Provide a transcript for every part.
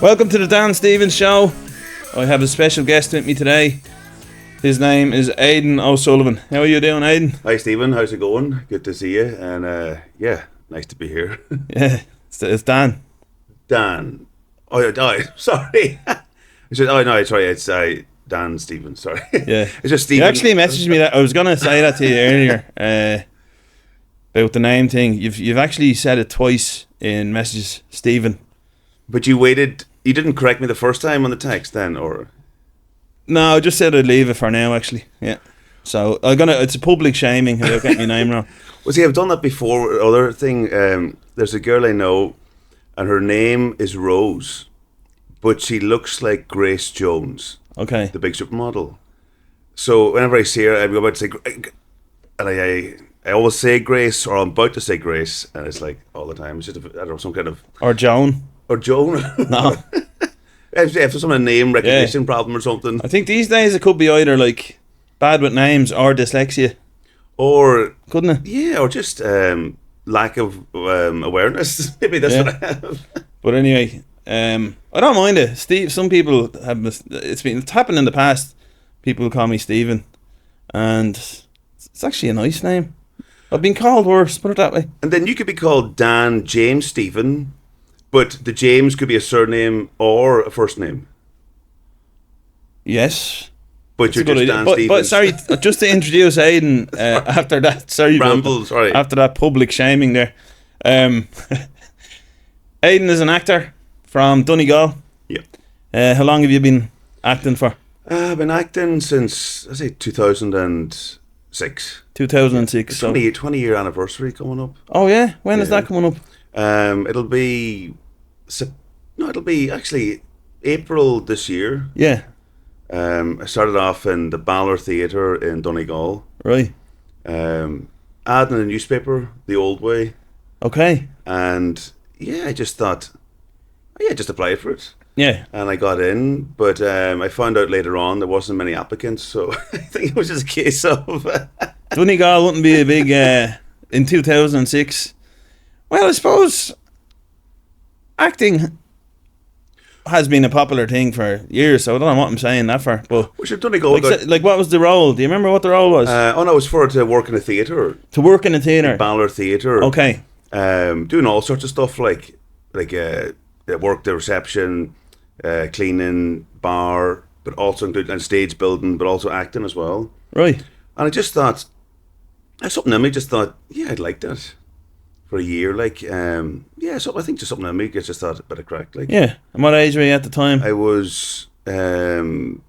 Welcome to the Dan Stevens Show. I have a special guest with me today. His name is Aidan O'Sullivan. How are you doing, Aidan? Hi Stephen, how's it going? Good to see you, and yeah, nice to be here. Yeah, it's Dan. Dan. Oh, sorry. It's Dan Stevens, sorry. Yeah. It's just Stephen. You actually messaged me that. I was going to say that to you earlier about the name thing. You've actually said it twice in messages, Stephen. But you waited, you didn't correct me the first time on the text then, or? No, I just said I'd leave it for now, actually. Yeah. So it's a public shaming about getting your name wrong. Well, see, I've done that before. Other thing, there's a girl I know, and her name is Rose, but she looks like Grace Jones. Okay. The big supermodel. So whenever I see her, I'm about to say, and I always say Grace, or I'm about to say Grace, and it's like all the time. It's just I don't know, some kind of or Joan. Or Joan. No. If some kind of name recognition problem or something. I think these days it could be either like bad with names or dyslexia. Or couldn't it? Yeah, or just lack of awareness. Maybe that's what I have. But anyway, I don't mind it. Steve. Some people have it's happened in the past. People call me Stephen, and it's actually a nice name. I've been called worse. Put it that way. And then you could be called Dan James Stephen, but the James could be a surname or a first name. Yes. But you're just Dan Stevens. But sorry, just to introduce Aidan after that. Sorry, ramble. Sorry. After that public shaming there. Aidan is an actor from Donegal. Yeah. How long have you been acting for? I've been acting since, I say, 2006. 2006. So 20-year anniversary coming up. Oh yeah? When is that coming up? It'll be actually April this year. Yeah. I started off in the Balor Theatre in Donegal. Right. Ad in a newspaper, the old way. Okay. And yeah, I just thought, just apply for it. Yeah. And I got in, but I found out later on there wasn't many applicants, so I think it was just a case of... Donegal wouldn't be a big... in 2006. Well, I suppose acting has been a popular thing for years, so I don't know what I'm saying that for. But Donegal like what was the role? Do you remember what the role was? No, it was to work in a theatre. To work in a theatre? Balor Theatre. Okay. Doing all sorts of stuff like work the reception, cleaning, bar, but also and stage building, but also acting as well. Right. And I just thought, something in me just thought, I'd like that. For a year, so I think just something in me just thought a bit of crack, like. Yeah. And what age were you at the time? I was, I'm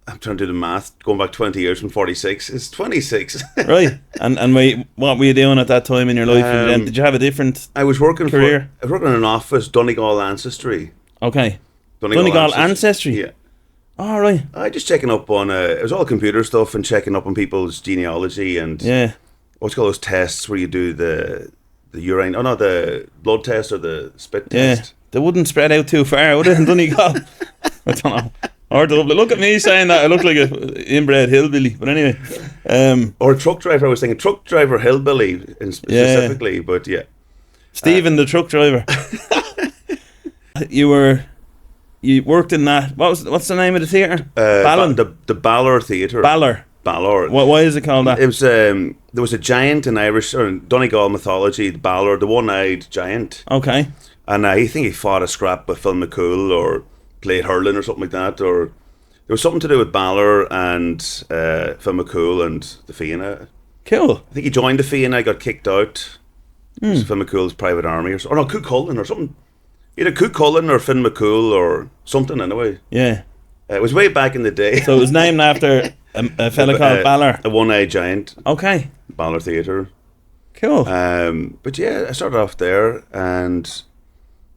trying to do the math, going back 20 years from 46, it's 26. Right. And what were you doing at that time in your life? Did you have a different I was working career? I was working in an office, Donegal Ancestry. Okay. Donegal Ancestry? Yeah. Oh, right. I just checking up on, it was all computer stuff and checking up on people's genealogy and what's called those tests where you do the urine, the blood test or the spit test. They wouldn't spread out too far, would it, in Donegal? I don't know. Or Dublin. Look at me saying that. I look like an inbred hillbilly. But anyway. Or a truck driver. I was thinking truck driver hillbilly specifically, but yeah. Stephen, the truck driver. You worked in that. What's the name of the theatre? The Balor Theatre. Balor. Why is it called that? It was there was a giant in Irish or in Donegal mythology, the Balor, the one-eyed giant. Okay. And I think he fought a scrap with Phil McCool or played hurling or something like that, or there was something to do with Balor and Phil McCool and the Fianna. Cool. I think he joined the Fianna, got kicked out. It was Phil McCool's private army, or no, Cú Chulainn or something. Either Cú Chulainn or Finn McCool or something anyway. Yeah. It was way back in the day. So it was named after a fella called Balor. A one-eyed giant. Okay. Balor Theatre. Cool. But yeah, I started off there and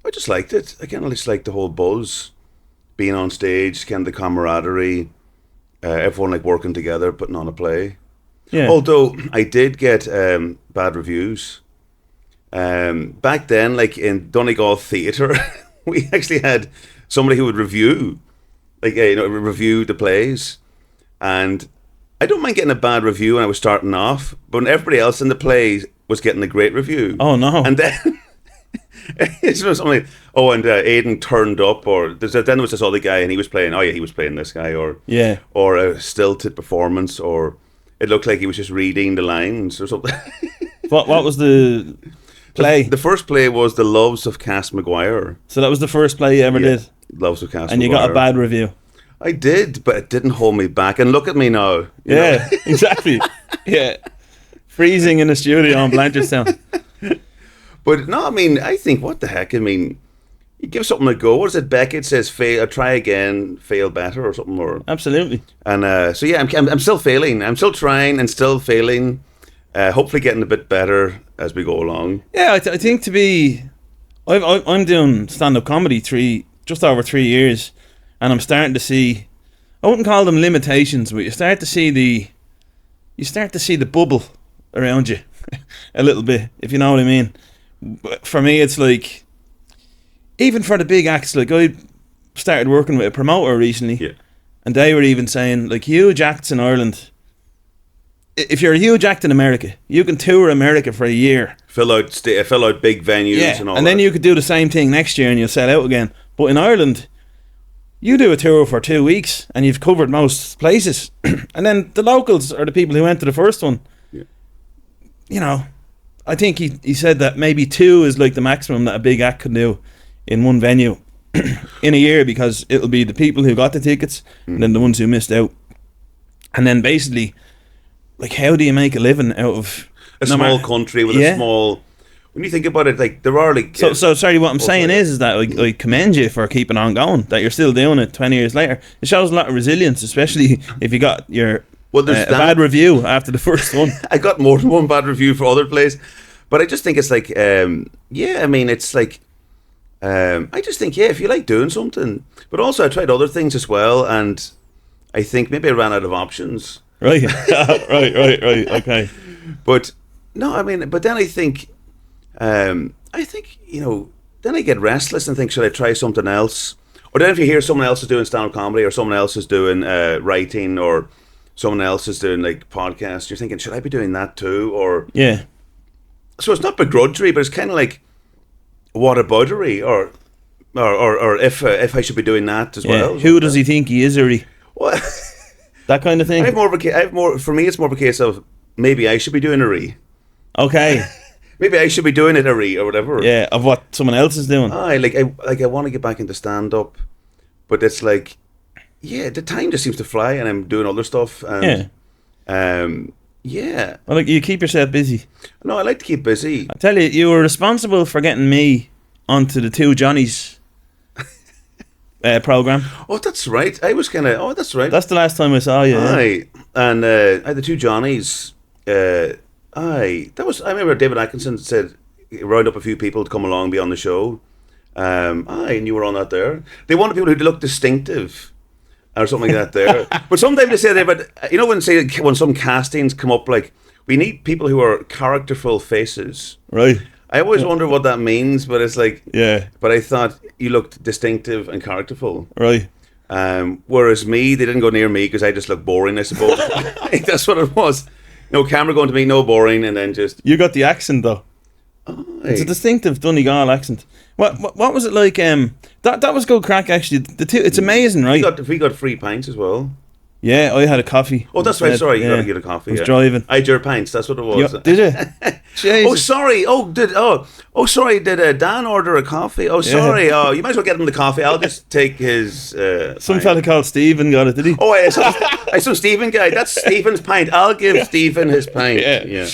I just liked it. I kind of just liked the whole buzz. Being on stage, kind of the camaraderie. Everyone like working together, putting on a play. Yeah. Although I did get bad reviews. Back then, like in Donegal Theatre, we actually had somebody who would review the plays, and I don't mind getting a bad review when I was starting off, but when everybody else in the play was getting a great review. Oh no! And then It's just something like, oh, and Aidan turned up, or then there was this other guy and he was playing. Oh yeah, he was playing this guy, Yeah. or a stilted performance, or it looked like he was just reading the lines or something. What was the play? The first play was The Loves of Cass McGuire. So that was the first play you ever did, Loves of Cass and McGuire. you got a bad review. I did, but it didn't hold me back. And look at me now. you Yeah, know? exactly. Yeah, freezing in the studio on Blanchardstown. But no, I mean, I think, what the heck? I mean, you give something a go. What is it? Beckett says, "Fail, try again, fail better," or something. Or Absolutely. and so yeah, I'm still failing. I'm still trying and still failing. Hopefully, getting a bit better as we go along. Yeah, I think to be, I'm doing stand-up comedy just over 3 years, and I'm starting to see, I wouldn't call them limitations, but you start to see the bubble around you a little bit, if you know what I mean. But for me, it's like, even for the big acts, like I started working with a promoter recently, Yeah. and they were even saying, like, huge acts in Ireland, if you're a huge act in America, you can tour America for a year. Fill out big venues and all. And then that. you could do the same thing next year and you'll sell out again. But in Ireland, you do a tour for 2 weeks and you've covered most places. And then the locals are the people who went to the first one. Yeah. You know, I think he said that maybe 2 is like the maximum that a big act can do in one venue in a year, because it'll be the people who got the tickets and then the ones who missed out. And then basically, like, how do you make a living out of a small country with a small. When you think about it, like, there are like. So sorry. What I'm saying is that I commend you for keeping on going. That you're still doing it 20 years later. It shows a lot of resilience, especially if you got your there's a bad review after the first one. I got more than one bad review for other plays, but I just think it's like, yeah. I mean, it's like, I just think, yeah, if you like doing something, but also I tried other things as well, and I think maybe I ran out of options. Right, right, okay. But no, I mean, but then I think, you know, then I get restless and think, should I try something else? Or then if you hear someone else is doing stand-up comedy, or someone else is doing writing, or someone else is doing like podcasts, you're thinking, should I be doing that too? Or yeah. So it's not begrudgery, but it's kind of like whataboutery, or if I should be doing that as well. Who does he think he is, or he? Well, that kind of thing. For me, it's more of a case of maybe I should be doing a re. Okay. Maybe I should be doing it a re or whatever. Yeah, of what someone else is doing. I want to get back into stand up, but it's like, yeah, the time just seems to fly, and I'm doing other stuff. And, yeah. Well, like, you keep yourself busy. No, I like to keep busy. I tell you, you were responsible for getting me onto the Two Johnnies program. Oh, that's right. I was kind of. Oh, that's right. That's the last time I saw you. Aye, and I had the Two Johnnies. I remember David Atkinson said round up a few people to come along and be on the show. And you were on that there. They wanted people who look distinctive, or something like that there. But sometimes they say that, but you know, when some castings come up, like, we need people who are characterful faces. Right. I always wonder what that means, but it's like, yeah. But I thought you looked distinctive and characterful. Right. Whereas me, they didn't go near me because I just looked boring, I suppose. That's what it was. No camera going to me, no boring, and then just. You got the accent though. It's a distinctive Donegal accent. What was it like? That was good crack actually. It's amazing, right? We got free pints as well. Yeah, I had a coffee. Oh, that's right. Sorry, you got to get a coffee. I was driving. I had your pints. That's what it was. Did you? Oh, sorry. Sorry. Did Dan order a coffee? Oh, sorry. Oh, you might as well get him the coffee. I'll just take his. Some fella called Stephen got it. Did he? Oh, I saw Stephen guy. That's Stephen's pint. I'll give Stephen his pint. Yeah.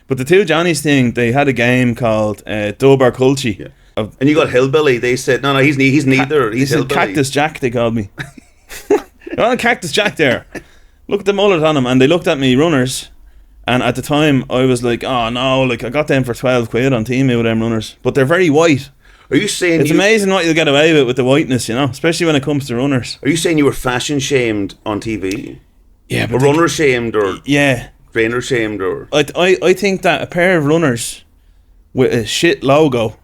But the Two Johnnies thing, they had a game called Dub or Culture. Yeah. And you got Hillbilly. They said no. He's neither. He's Hillbilly. Cactus Jack. They called me. On Cactus Jack there. Look at the mullet on him, and they looked at me runners, and at the time I was like, oh no, like, I got them for 12 quid on Team with them runners, but they're very white. Are you saying it's amazing what you'll get away with the whiteness, you know, especially when it comes to runners. Are you saying you were fashion shamed on TV? Yeah, but or runner shamed, or trainer shamed, or I think that a pair of runners with a shit logo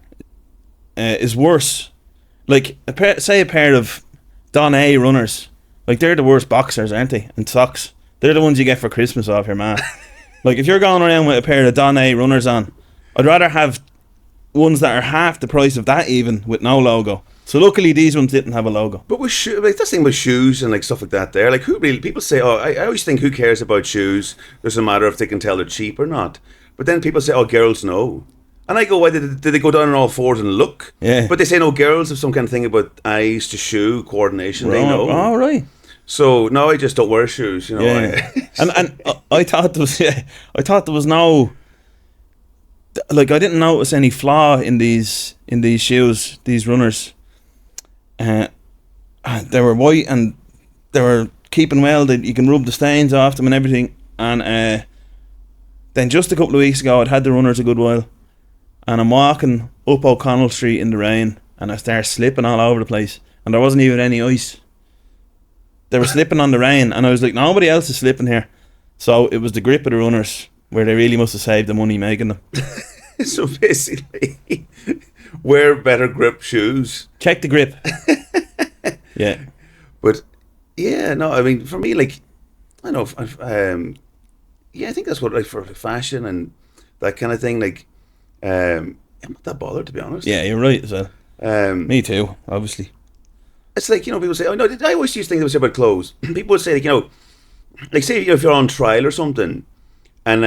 is worse. Like a pair of Don A runners. Like, they're the worst boxers, aren't they? And socks. They're the ones you get for Christmas off your man. Like, if you're going around with a pair of Don A runners on, I'd rather have ones that are half the price of that even with no logo. So luckily these ones didn't have a logo. But with like that's the thing with shoes and like stuff like that. There, like who really people say, oh, I always think who cares about shoes? Doesn't matter if they can tell they're cheap or not. But then people say, oh, girls know. And I go, why did they go down on all fours and look? Yeah. But they say no, girls have some kind of thing about eyes to shoe coordination. They know. Oh, right. So now I just don't wear shoes. You know. Yeah. and I thought there was no, like, I didn't notice any flaw in these shoes, these runners. They were white and they were keeping well. You can rub the stains off them and everything. And then just a couple of weeks ago, I'd had the runners a good while, and I'm walking up O'Connell Street in the rain, and I start slipping all over the place, and there wasn't even any ice. They were slipping on the rain, and I was like, nobody else is slipping here. So it was the grip of the runners, where they really must have saved the money making them. So basically, wear better grip shoes. Check the grip. Yeah. But yeah, no, I mean, for me, like, I know, yeah, I think that's what, like, for fashion and that kind of thing, like, I'm not that bothered, to be honest. Yeah, you're right as well. Me too, obviously. It's like, you know, people say, oh no, I always used to think they would say about clothes. People would say, like, you know, like, say, you know, if you're on trial or something, and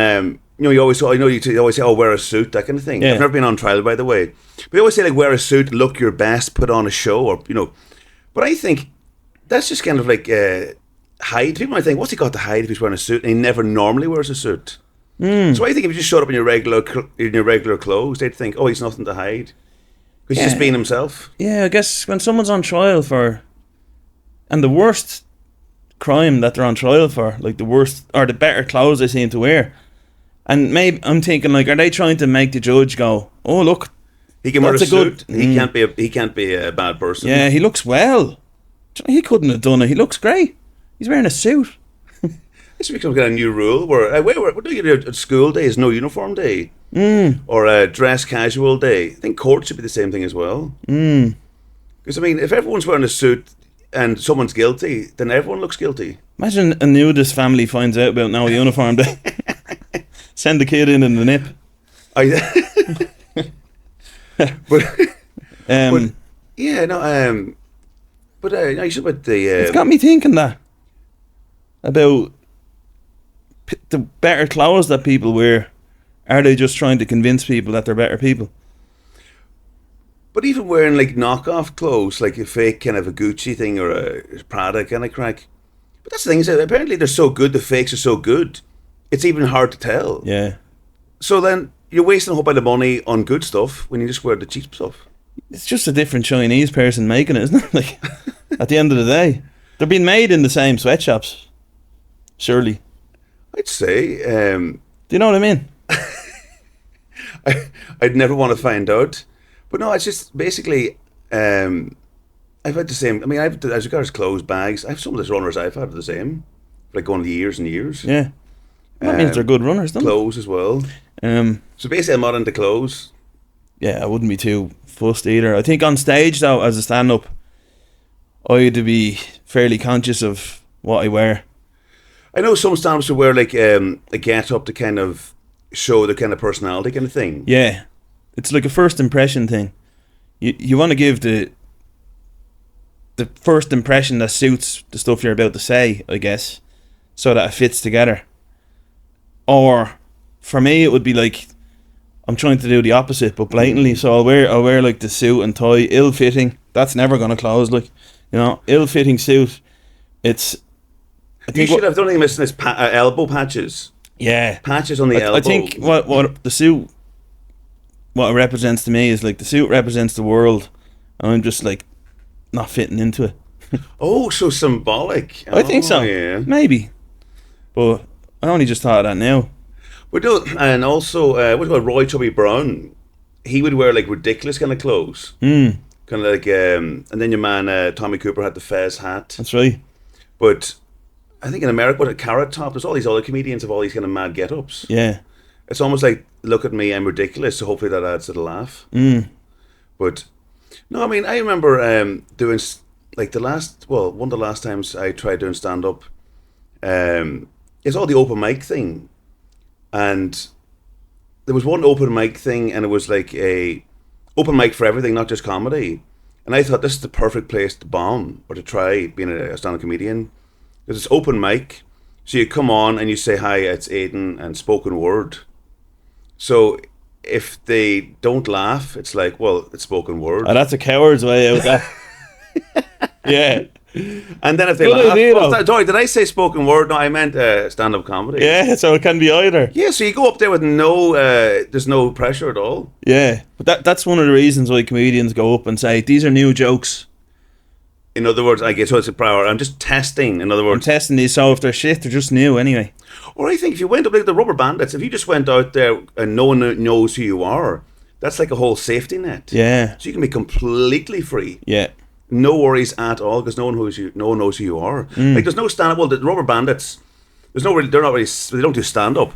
you know, you always say, oh, wear a suit, that kind of thing. Yeah. I've never been on trial, by the way, but they always say, like, wear a suit, look your best, put on a show, or, you know. But I think that's just kind of like hide. People might think, what's he got to hide if he's wearing a suit? And he never normally wears a suit. So I think if you just showed up in your regular clothes, they'd think, oh, he's nothing to hide, because he's just being himself. Yeah, I guess when someone's on trial for, and the worst crime that they're on trial for, like the worst or the better clothes they seem to wear, and maybe I'm thinking, like, are they trying to make the judge go, oh look, he can wear a suit. Good, he can't be a bad person. Yeah, he looks well. He couldn't have done it. He looks great. He's wearing a suit. This becomes a new rule where what do you do at school day is no uniform day, or a dress casual day. I think court should be the same thing as well. Because I mean, if everyone's wearing a suit and someone's guilty, then everyone looks guilty. Imagine a nudist family finds out about no uniform day. Send the kid in the nip. But yeah, no. But you said about the. It's got me thinking that about the better clothes that people wear. Are they just trying to convince people that they're better people? But even wearing like knockoff clothes, like a fake kind of a Gucci thing or a Prada kind of crack. But that's the thing, is that apparently they're so good, the fakes are so good, it's even hard to tell. Yeah. So then you're wasting a whole pile of money on good stuff when you just wear the cheap stuff. It's just a different Chinese person making it, isn't it? Like, at the end of the day, they're being made in the same sweatshops. Surely. I'd say. Do you know what I mean? I'd never want to find out. But no, it's just basically, I've had the same. I mean, as regards clothes, bags, I have some of the runners I've had the same, like going years and years. Yeah. That means they're good runners, don't clothes as well. So basically, I'm not into clothes. Yeah, I wouldn't be too fussed either. I think on stage, though, as a stand-up, I'd be fairly conscious of what I wear. I know some stand-ups will wear like a get-up to kind of show the kind of personality kind of thing. Yeah. It's like a first impression thing. You want to give the first impression that suits the stuff you're about to say, I guess, so that it fits together. Or for me, it would be like I'm trying to do the opposite, but blatantly. So I'll wear like the suit and tie, ill-fitting. That's never gonna close, like, you know, ill-fitting suit. It's. I think you should have done anything missing his elbow patches. Yeah, patches on the elbow. I think what the suit. What it represents to me is like the suit represents the world, and I'm just like not fitting into it. Oh, so symbolic. I think so. Yeah. Maybe, but I only just thought of that now. But no, and also, what about Roy Chubby Brown? He would wear like ridiculous kind of clothes. Kind of like, and then your man Tommy Cooper had the fez hat. That's right. But I think in America, what a Carrot Top. There's all these other comedians have all these kind of mad get-ups. Yeah. It's almost like, look at me, I'm ridiculous. So hopefully that adds to the laugh. But no, I mean, I remember doing like one of the last times I tried doing stand-up. It's all the open mic thing, and there was one open mic thing, and it was like open mic for everything, not just comedy. And I thought this is the perfect place to bomb or to try being a stand-up comedian. Because it's open mic. So you come on and you say, hi, it's Aidan, and spoken word. So if they don't laugh, it's like, well, it's spoken word. Oh, that's a coward's way out there. Yeah. And then if they Good laugh, idea, oh, though. sorry, did I say spoken word? No, I meant stand-up comedy. Yeah, so it can be either. Yeah, so you go up there with there's no pressure at all. Yeah, but that's one of the reasons why comedians go up and say, these are new jokes. In other words, I guess so it's a prior. I'm just testing. In other I'm words, testing these, so if they're shit, they're just new anyway. or I think if you went up like the Rubber Bandits, if you just went out there and no one knows who you are, that's like a whole safety net. Yeah. So you can be completely free. Yeah. No worries at all because no one knows who you are. Like there's no stand up. Well, the Rubber Bandits, they're not really. They don't do stand up,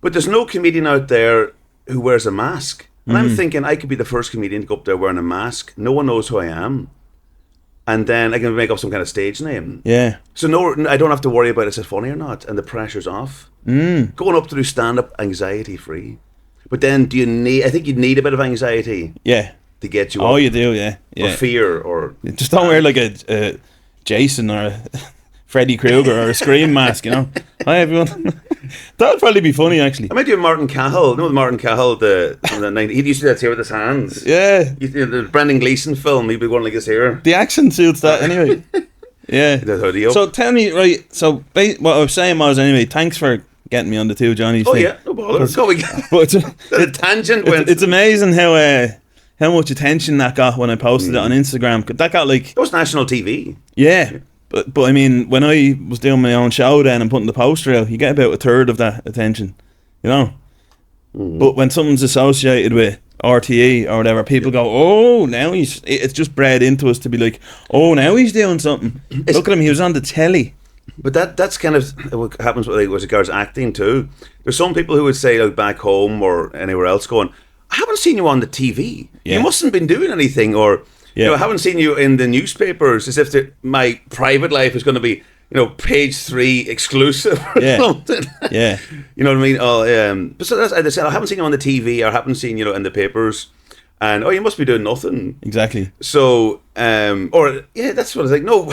but there's no comedian out there who wears a mask. And I'm thinking I could be the first comedian to go up there wearing a mask. No one knows who I am, and then I can make up some kind of stage name. Yeah. So I don't have to worry about is it funny or not, and the pressure's off. Going up to do stand up, anxiety free. But then I think you'd need a bit of anxiety. Yeah. To get you Oh, up. you do, yeah. Or fear, or just don't wear like a Jason or a Freddy Krueger or a Scream mask, you know. Hi everyone. That would probably be funny, actually. I might do Martin Cahill. You know Martin Cahill, from the 90s. He used to do that here with his hands. Yeah. The Brendan Gleeson film, he'd be going like this here. The accent suits that anyway. Yeah. The hoodie up. So tell me, right, so what I was saying was, anyway, thanks for getting me on the Two Johnnies thing. Yeah, no bother. Go again. But The tangent went. it's amazing how much attention that got when I posted it on Instagram. That got like... That was national TV. Yeah. But I mean, when I was doing my own show then and putting the poster out, you get about a third of that attention, you know. But when something's associated with RTE or whatever, people go, oh, now it's just bred into us to be like, oh, now he's doing something. Look at him, he was on the telly. But that's kind of what happens with regards acting too. There's some people who would say like back home or anywhere else going, I haven't seen you on the TV. Yeah. You mustn't have been doing anything, or I haven't seen you in the newspapers, as if my private life is going to be, page 3 exclusive or something. Yeah. You know what I mean? But so as I said, I haven't seen you on the TV, or I haven't seen you in the papers, and you must be doing nothing. Exactly. So, that's what I was like. No,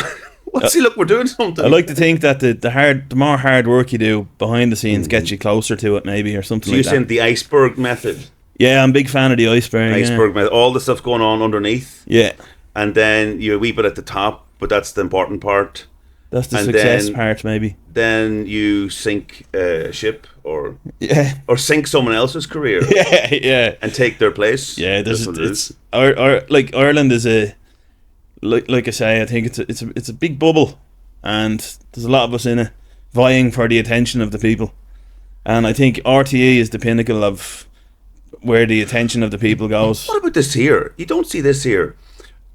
look, we're doing something. I like to think that the more hard work you do behind the scenes gets you closer to it, maybe, or something So like you're saying that. the iceberg method? Yeah, I'm a big fan of the iceberg. Iceberg method. All the stuff going on underneath. Yeah. And then you a wee bit at the top, but that's the important part. That's the And success then- part, maybe. Then you sink a ship or Yeah. sink someone else's career Yeah. and take their place. Yeah, That's what it is. like Ireland is like I say, I think it's a big bubble, and there's a lot of us in it vying for the attention of the people, and I think RTE is the pinnacle of where the attention of the people goes. What about this here? You don't see this here.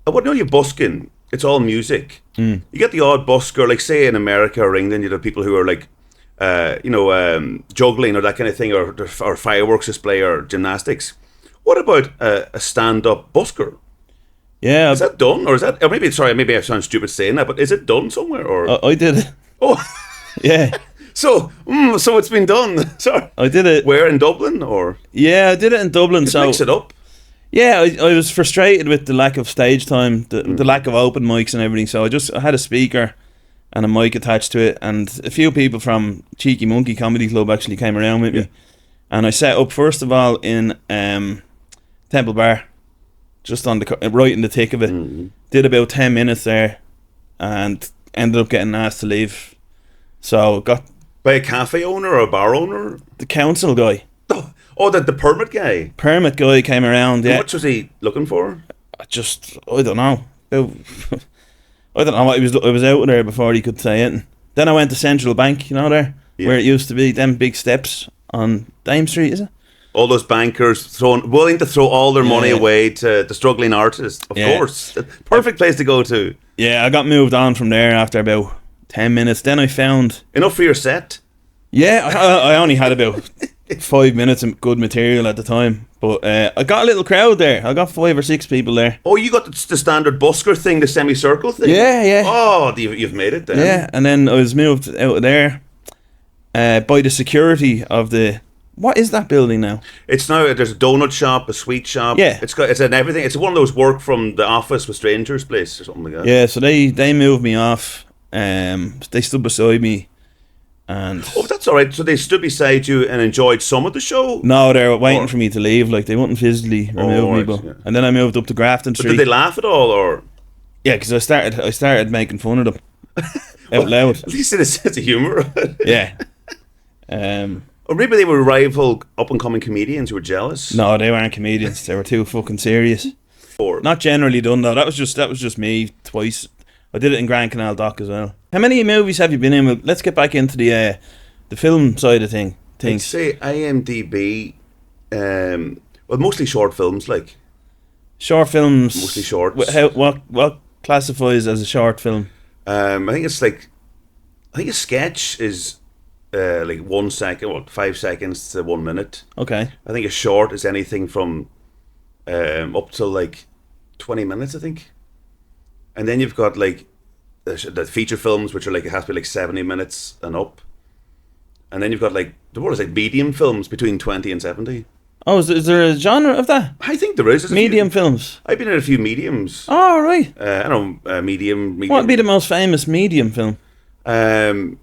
What know you busking? It's all music. You get the odd busker, like say in America or England, you have people who are like, juggling or that kind of thing, or fireworks display or gymnastics. What about a stand-up busker? Yeah, Is that done, or is that? Or maybe I sound stupid saying that, but is it done somewhere? Or I did it. oh, Yeah, so it's been done. Sorry, I did it. where in Dublin or Yeah, I did it in Dublin. just So mix it up? yeah, I was frustrated with the lack of stage time, the lack of open mics and everything. So I had a speaker and a mic attached to it, and a few people from Cheeky Monkey Comedy Club actually came around with me, and I set up first of all in Temple Bar, just on right in the thick of it. Did about 10 minutes there, and ended up getting asked to leave. So got By a cafe owner or a bar owner? the council guy, Oh, the permit guy. permit guy came around. How Yeah, much was he looking for? I don't know. I don't know what I was out there before he could say it. Then I went to Central Bank, there, where it used to be, them big steps on Dame Street, is it? All those bankers willing to throw all their money away to the struggling artist. Of course. Perfect place to go to. Yeah, I got moved on from there after about 10 minutes. Then I found... Enough for your set? Yeah, I only had about 5 minutes of good material at the time. But I got a little crowd there. I got 5 or 6 people there. Oh, you got the standard busker thing, the semicircle thing? Yeah. Oh, you've made it then. Yeah, and then I was moved out of there by the security of the What is that building now? It's now there's a donut shop, a sweet shop. Yeah. It's an everything. It's one of those work from the office with strangers place or something like that. Yeah, so they moved me off. They stood beside me, and That's all right. So they stood beside you and enjoyed some of the show. no, they were waiting for me to leave. Like they wouldn't physically remove me, right, but yeah. and then I moved up to Grafton But Street. did they laugh at all, or Yeah, because I started making fun of them out loud. at least in a sense of humour? Yeah. Or maybe they were rival up and coming comedians who were jealous. No, they weren't comedians. They were too fucking serious. Or Not generally done though. That was just me twice. I did it in Grand Canal Dock as well. How many movies have you been in? Well, let's get back into the film side of I'd things. say IMDb. Well, mostly short films, like Short films. mostly shorts. What classifies as a short film? I think a sketch is like 1 second, 5 seconds to 1 minute. Okay. I think a short is anything from up to like 20 minutes, I think. And then you've got like the feature films, which are like, it has to be like 70 minutes and up. And then you've got like the word is like medium films between 20 and 70. Oh, is there a genre of that? I think there is. There's a Medium few- films. I've been in a few mediums. Oh, right. I don't know, medium. What would be the most famous medium film? Well,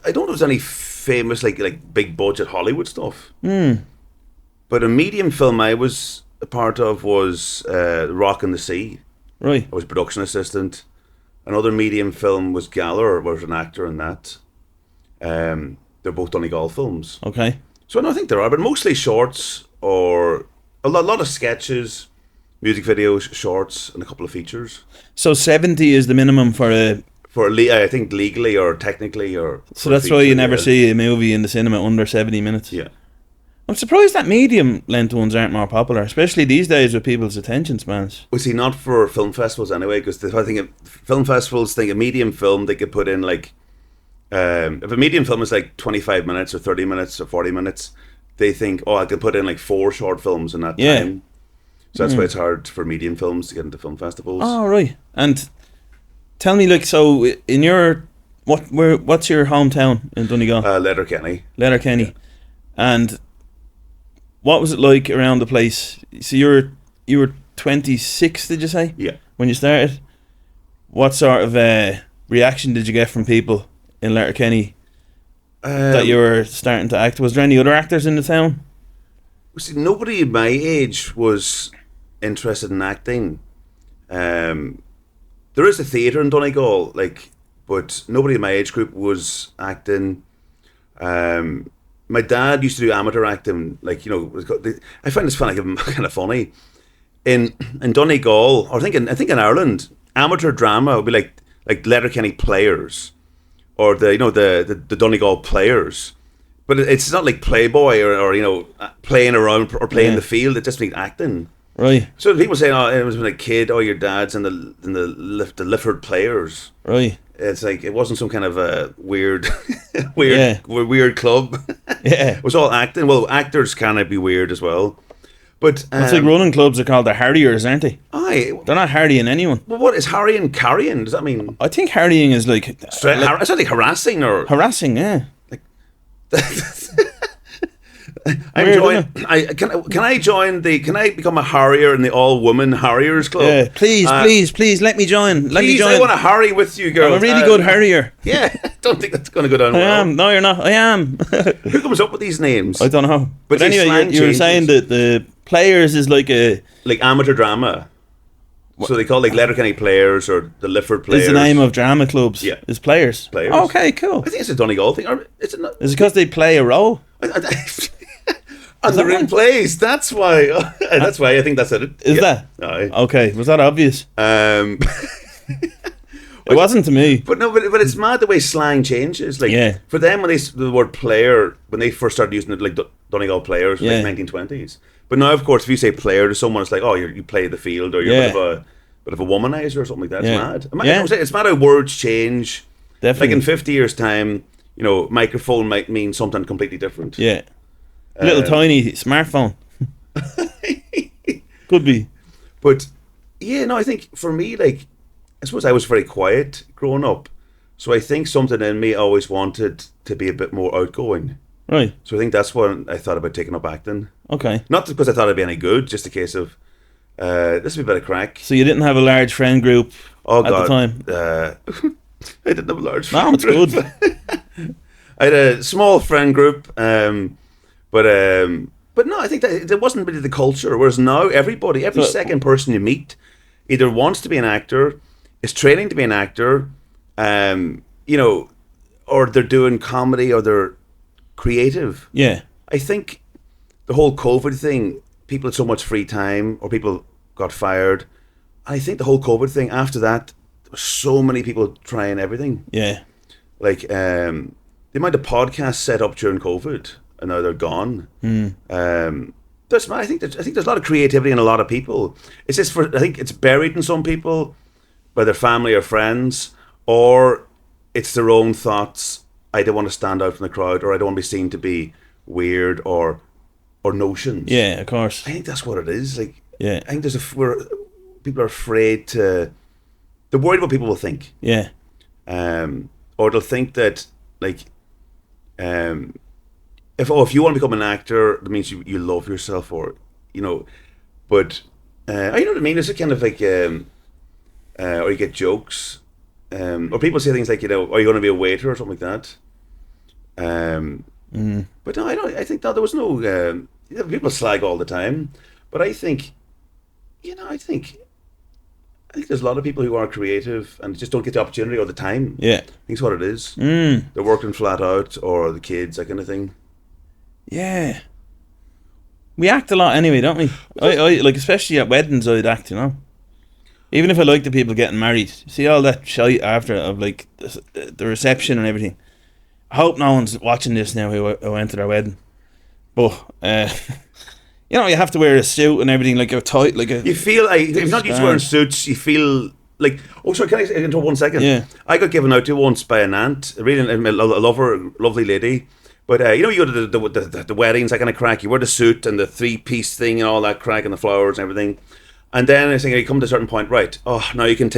I don't know if there's any famous like big budget Hollywood stuff. But a medium film I was a part of was Rock in the Sea. Right. I was production assistant. Another medium film was Galler, was an actor in that. They're both Donegal films. Okay. So I think there are, but mostly shorts or a lot of sketches, music videos, shorts, and a couple of features. So 70 is the minimum for a... I think legally or technically or... So that's why you never see a movie in the cinema under 70 minutes. Yeah. I'm surprised that medium length ones aren't more popular, especially these days with people's attention spans. Was he not for film festivals anyway? Because I think film festivals think a medium film they could put in like... if a medium film is like 25 minutes or 30 minutes or 40 minutes, they think, oh, I could put in like 4 short films in that time. So that's why it's hard for medium films to get into film festivals. Oh, right. And tell me, like, so in your... What's your hometown in Donegal? Letterkenny. Letterkenny. Yeah. And what was it like around the place? So you were 26, did you say? Yeah. When you started? What sort of reaction did you get from people in Letterkenny that you were starting to act? Was there any other actors in the town? See, nobody my age was interested in acting. There is a theatre in Donegal, but nobody in my age group was acting. My dad used to do amateur acting, I find this kind of funny. In Donegal, or I think in Ireland, amateur drama would be like Letterkenny Players, or the Donegal Players. But it's not like Playboy or playing around or playing the field. It just means acting. Right. So people say, "Oh, it was when a kid. Oh, your dad's in the Lifford Players." Right. It's like it wasn't some kind of a weird club. Yeah. It was all acting. Well, actors can be weird as well. But It's like running clubs are called the Harriers, aren't they? aye. They're not harrying anyone. Well, what is harrying carrying? Does that mean I think harrying is like it's not like harassing or? harassing, yeah. I'm Weird, join. Can I join the? Can I become a harrier in the all woman harriers club? Yeah, please, let me join. Let me Please, join. I want to harry with you, girl. I'm a really good harrier. Yeah, I don't think that's going to go down I well. am. No, you're not. I am. Who comes up with these names? I don't know. But these anyway, slang you were changes. saying that the Players is like a... Like amateur drama. So they call it like Letterkenny Players or the Lifford Players. Is the name of drama clubs. Yeah. Is Players. Players. Okay, cool. I think it's a Donegal thing. Or is it not? Is it because they play a role? And they're in right? plays. That's why. That's why I think that's it. Is that? Aye. Okay, was that obvious? It wasn't to me. But no, but it's mad the way slang changes. Like Yeah. for them, when the word player, when they first started using it, like Donegal Players, Yeah. like 1920s. But now, of course, if you say player to someone, it's like, oh, you play the field, or you're Yeah. a bit of a womanizer or something like that. Yeah. It's mad. Yeah. It's mad how words change. Definitely. Like in 50 years' time, microphone might mean something completely different. Yeah. Little tiny smartphone. Could be. But yeah, no, I think for me, I suppose I was very quiet growing up. So I think something in me always wanted to be a bit more outgoing. Right. So I think that's when I thought about taking up acting. Okay. Not because I thought it'd be any good, just a case of this would be a bit of crack. So you didn't have a large friend group Oh at God, the time? I didn't have a large No, friend it's group. good. I had a small friend group, but no, I think that it wasn't really the culture. Whereas now, every So- second person you meet, either wants to be an actor, is training to be an actor, you know, or they're doing comedy or they're creative. Yeah. I think the whole COVID thing, people had so much free time, or people got fired. I think the whole COVID thing, after that, there were so many people trying everything. Yeah. Like the amount of podcasts set up during COVID, and now they're gone. I think there's a lot of creativity in a lot of people. It's just I think it's buried in some people by their family or friends, or it's their own thoughts. I don't want to stand out from the crowd, or I don't want to be seen to be weird, or notions. Yeah, of course. I think that's what it is. Like, Yeah. I think people are afraid to. They're worried what people will think. Yeah. Or they'll think that, like, if you want to become an actor, that means you love yourself, or but you know what I mean. It's a kind of like, or you get jokes, or people say things like, are you going to be a waiter or something like that. But no, I don't. I think no, there was no. People slag all the time, but I think, I think there's a lot of people who are creative and just don't get the opportunity or the time. Yeah. I think it's what it is. They're working flat out, or the kids, that kind of thing. Yeah. We act a lot anyway, don't we? I like, especially at weddings, I'd act, Even if I like the people getting married. See all that shite after of like the reception and everything. I hope no one's watching this now who went to their wedding. But you have to wear a suit and everything, like a tight, like a. You feel like, if you're not used to wearing suits, you feel like. Oh, sorry, can I interrupt 1 second? Yeah. I got given out to once by an aunt, a lovely lady. But you go to the weddings, that kind of crack. You wear the suit and the 3-piece thing and all that crack and the flowers and everything. And then I think you come to a certain point, right? Oh, now you can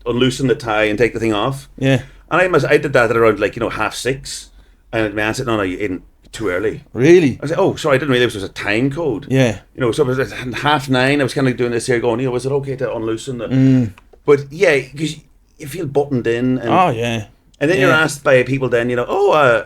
unloosen the tie and take the thing off. Yeah. And I did that at around 6:30, and my aunt said, "No, you're in too early." Really? I said, "Oh, sorry, I didn't realize it was a time code." Yeah. So it was at 9:30. I was kind of doing this here, going, was it okay to unloosen the? But yeah, because you feel buttoned in. And, Oh yeah. And then you're asked by people, then are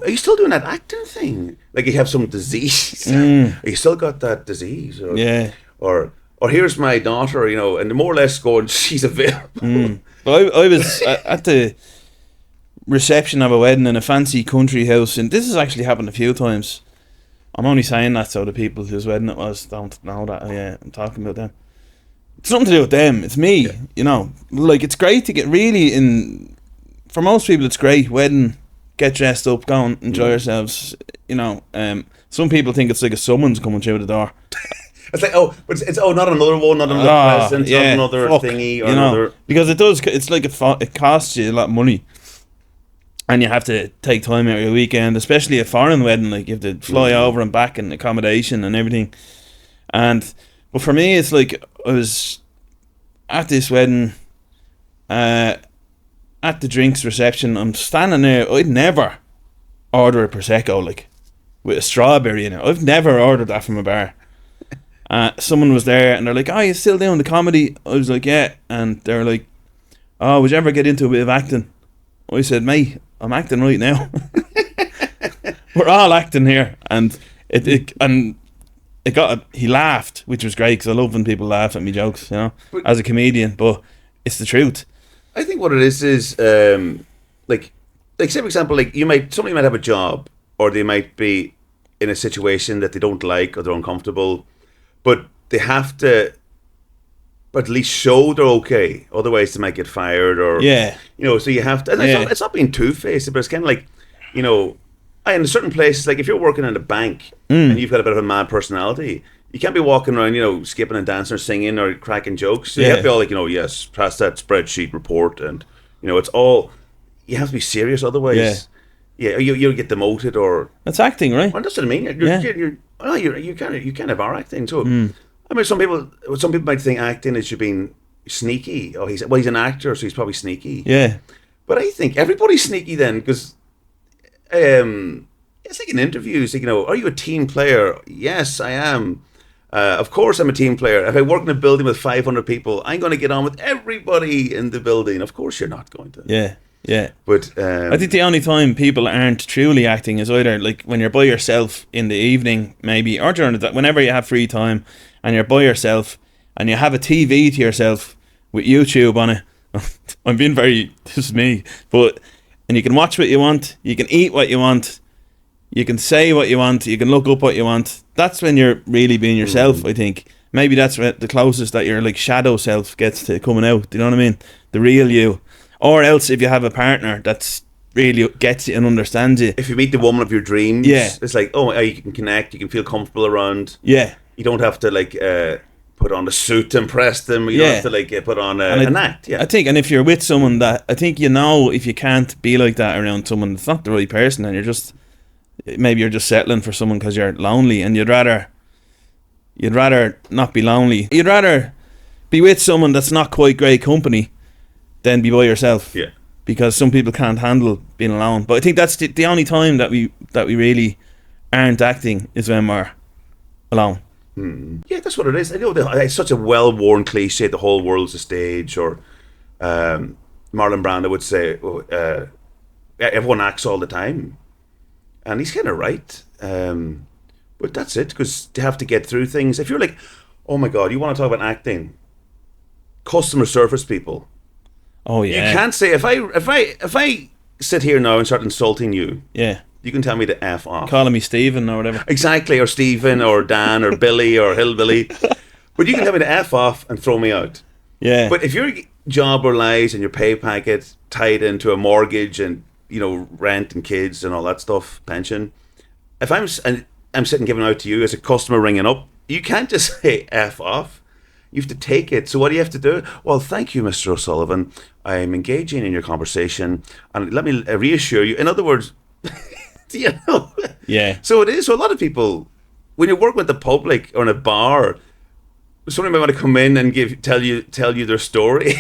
you still doing that acting thing? Like you have some disease? You still got that disease? Or, Yeah. Or here's my daughter, and more or less going, she's available. Well, I was at the reception of a wedding in a fancy country house, and this has actually happened a few times. I'm only saying that so the people whose wedding it was don't know that I'm talking about them. It's nothing to do with them, it's me, Like, it's great to get really for most people it's great, wedding, get dressed up, go and enjoy yourselves, some people think it's like a summons coming through the door. It's like, but it's not another one, not another present, not another thingy, or another. Because it's like it costs you a lot of money, and you have to take time out of your weekend, especially a foreign wedding. Like, you have to fly over and back and accommodation and everything. But for me, it's like I was at this wedding, at the drinks reception. I'm standing there. I'd never order a prosecco with a strawberry in it. I've never ordered that from a bar. Someone was there and they're like, "Oh, you still doing the comedy?" I was like, "Yeah." And they're like, "Oh, would you ever get into a bit of acting?" I said, "Mate, I'm acting right now." We're all acting here. And he laughed, which was great, because I love when people laugh at me jokes, as a comedian, but it's the truth. I think what it is like say for example, somebody might have a job, or they might be in a situation that they don't like, or they're uncomfortable, but they have to at least show they're okay, otherwise they might get fired, or so you have to, and it's not being two-faced, but it's kind of like, in a certain place, like if you're working in a bank and you've got a bit of a mad personality, you can't be walking around, skipping and dancing or singing or cracking jokes. So you have to be all like, yes, pass that spreadsheet report, and it's all, you have to be serious, otherwise you'll get demoted, or that's acting, right? Well, that's what I mean. You kind of are acting. So I mean, some people might think acting is you being sneaky. Oh, he's an actor, so he's probably sneaky. Yeah. But I think everybody's sneaky then, because It's like in interviews, like, are you a team player? Yes, I am. Of course, I'm a team player. If I work in a building with 500 people, I'm going to get on with everybody in the building. Of course, you're not going to. Yeah, yeah. But I think the only time people aren't truly acting is either like when you're by yourself in the evening, maybe, or during the day, whenever you have free time and you're by yourself and you have a TV to yourself with YouTube on it. I'm being this is me, and you can watch what you want, you can eat what you want, you can say what you want, you can look up what you want. That's when you're really being yourself, I think. Maybe that's the closest that your like shadow self gets to coming out. Do you know what I mean? The real you. Or else if you have a partner that's really gets you and understands you. If you meet the woman of your dreams, Yeah. it's like, you can connect, you can feel comfortable around. Yeah. You don't have to like put on a suit to impress them. You don't have to like put on an act. Yeah. I think, and if you're with someone that, I think if you can't be like that around someone that's not the right person, and you're just settling for someone because you're lonely, and you'd rather not be lonely. You'd rather be with someone that's not quite great company than be by yourself. Yeah. Because some people can't handle being alone. But I think that's the only time that we really aren't acting is when we're alone. Yeah, that's what it is. I know it's such a well-worn cliche, the whole world's a stage, or Marlon Brando would say, everyone acts all the time. And he's kind of right. But that's it, because they have to get through things. If you're like, oh my God, you want to talk about acting? Customer service people. Oh yeah. You can't say, if I sit here now and start insulting you, yeah, you can tell me to F off. Calling me Stephen or whatever. Exactly, or Stephen, or Dan, or Billy, or Hillbilly. But you can tell me to F off and throw me out. Yeah. But if your job relies and your pay packet tied into a mortgage and, rent and kids and all that stuff, pension, if I'm sitting giving out to you as a customer ringing up, you can't just say F off. You have to take it. So what do you have to do? Well, thank you, Mr. O'Sullivan. I'm engaging in your conversation. And let me reassure you. In other words, Yeah. So it is. So a lot of people, when you work with the public or in a bar, somebody might want to come in and tell you their story.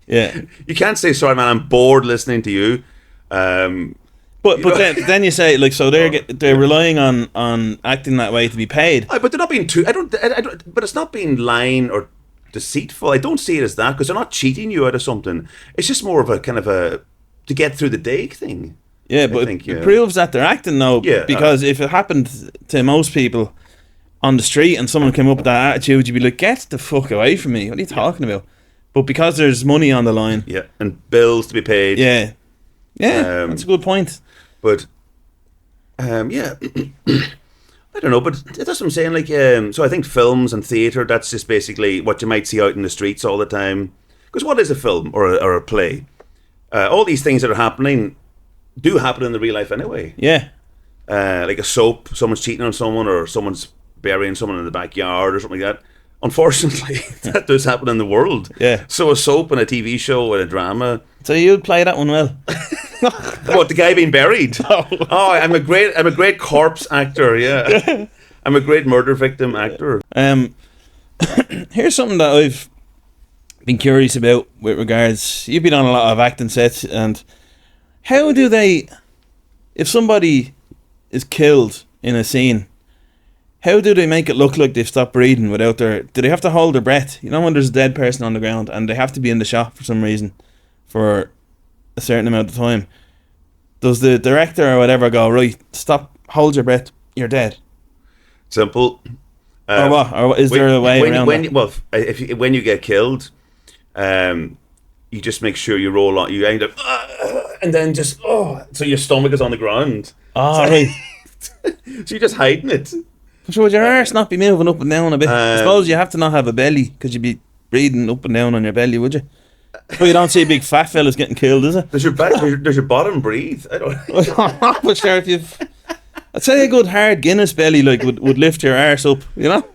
Yeah. You can't say, sorry, man, I'm bored listening to you. But then you say, like, so they're relying on acting that way to be paid. But they're not being too. I don't. But it's not being lying or deceitful. I don't see it as that, because they're not cheating you out of something. It's just more of a kind of a to get through the day thing. Yeah, but it proves that they're acting now. Yeah, because if it happened to most people on the street and someone came up with that attitude, you'd be like, "Get the fuck away from me! What are you talking about?" But because there's money on the line, and bills to be paid, that's a good point. But I don't know. But that's what I'm saying. Like, so I think films and theatre, that's just basically what you might see out in the streets all the time. Because what is a film or a play? All these things that are happening do happen in the real life anyway. Yeah. Like a soap, someone's cheating on someone, or someone's burying someone in the backyard or something like that. Unfortunately, that does happen in the world. Yeah. So a soap and a TV show and a drama. So you'd play that one well. What, the guy being buried? Oh, I'm a great corpse actor. Yeah, I'm a great murder victim actor. Here's something that I've been curious about with regards. You've been on a lot of acting sets, and how do they, if somebody is killed in a scene, how do they make it look like they've stopped breathing without do they have to hold their breath? You know, when there's a dead person on the ground and they have to be in the shot for some reason for a certain amount of time, does the director or whatever go, right, stop, hold your breath, you're dead? Simple. Or what? Or is there a way around that? When you get killed, you just make sure you roll on, you end up, and then just, so your stomach is on the ground. Right. So you're just hiding it. So would your arse not be moving up and down a bit? I suppose you have to not have a belly, because you'd be breathing up and down on your belly, would you? But you don't see big fat fellas getting killed, is it? Does your bottom breathe? I don't. But sure, I'd say a good hard Guinness belly would lift your arse up, you know?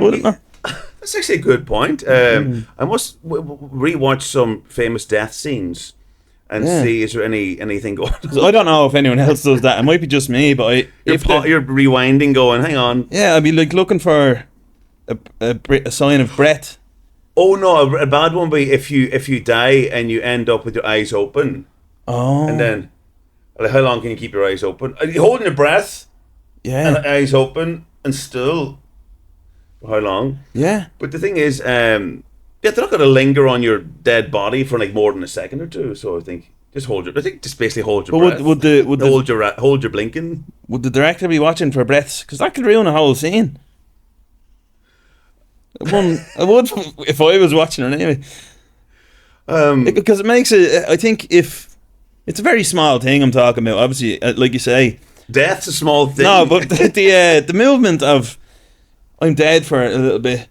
Would it not? That's actually a good point. I must rewatch some famous death scenes and see, is there anything going on? I don't know if anyone else does that. It might be just me, but you're rewinding, going, hang on. Yeah, I'd be like looking for a sign of breath. Oh no, a bad one would be if you die and you end up with your eyes open. Oh. And then, Like, how long can you keep your eyes open? Are you holding your breath and Yeah. eyes open and still? For how long? Yeah. But the thing is, yeah, they're not going to linger on your dead body for like more than a second or two. So I think just hold your. I think just basically hold your But breath. Hold your blinking. would the director be watching for breaths? Because that could ruin a whole scene. I would if I was watching it anyway. Because it makes it. I think if it's a very small thing I'm talking about. Obviously, like you say, Death's a small thing. no, but the movement of I'm dead for a little bit. If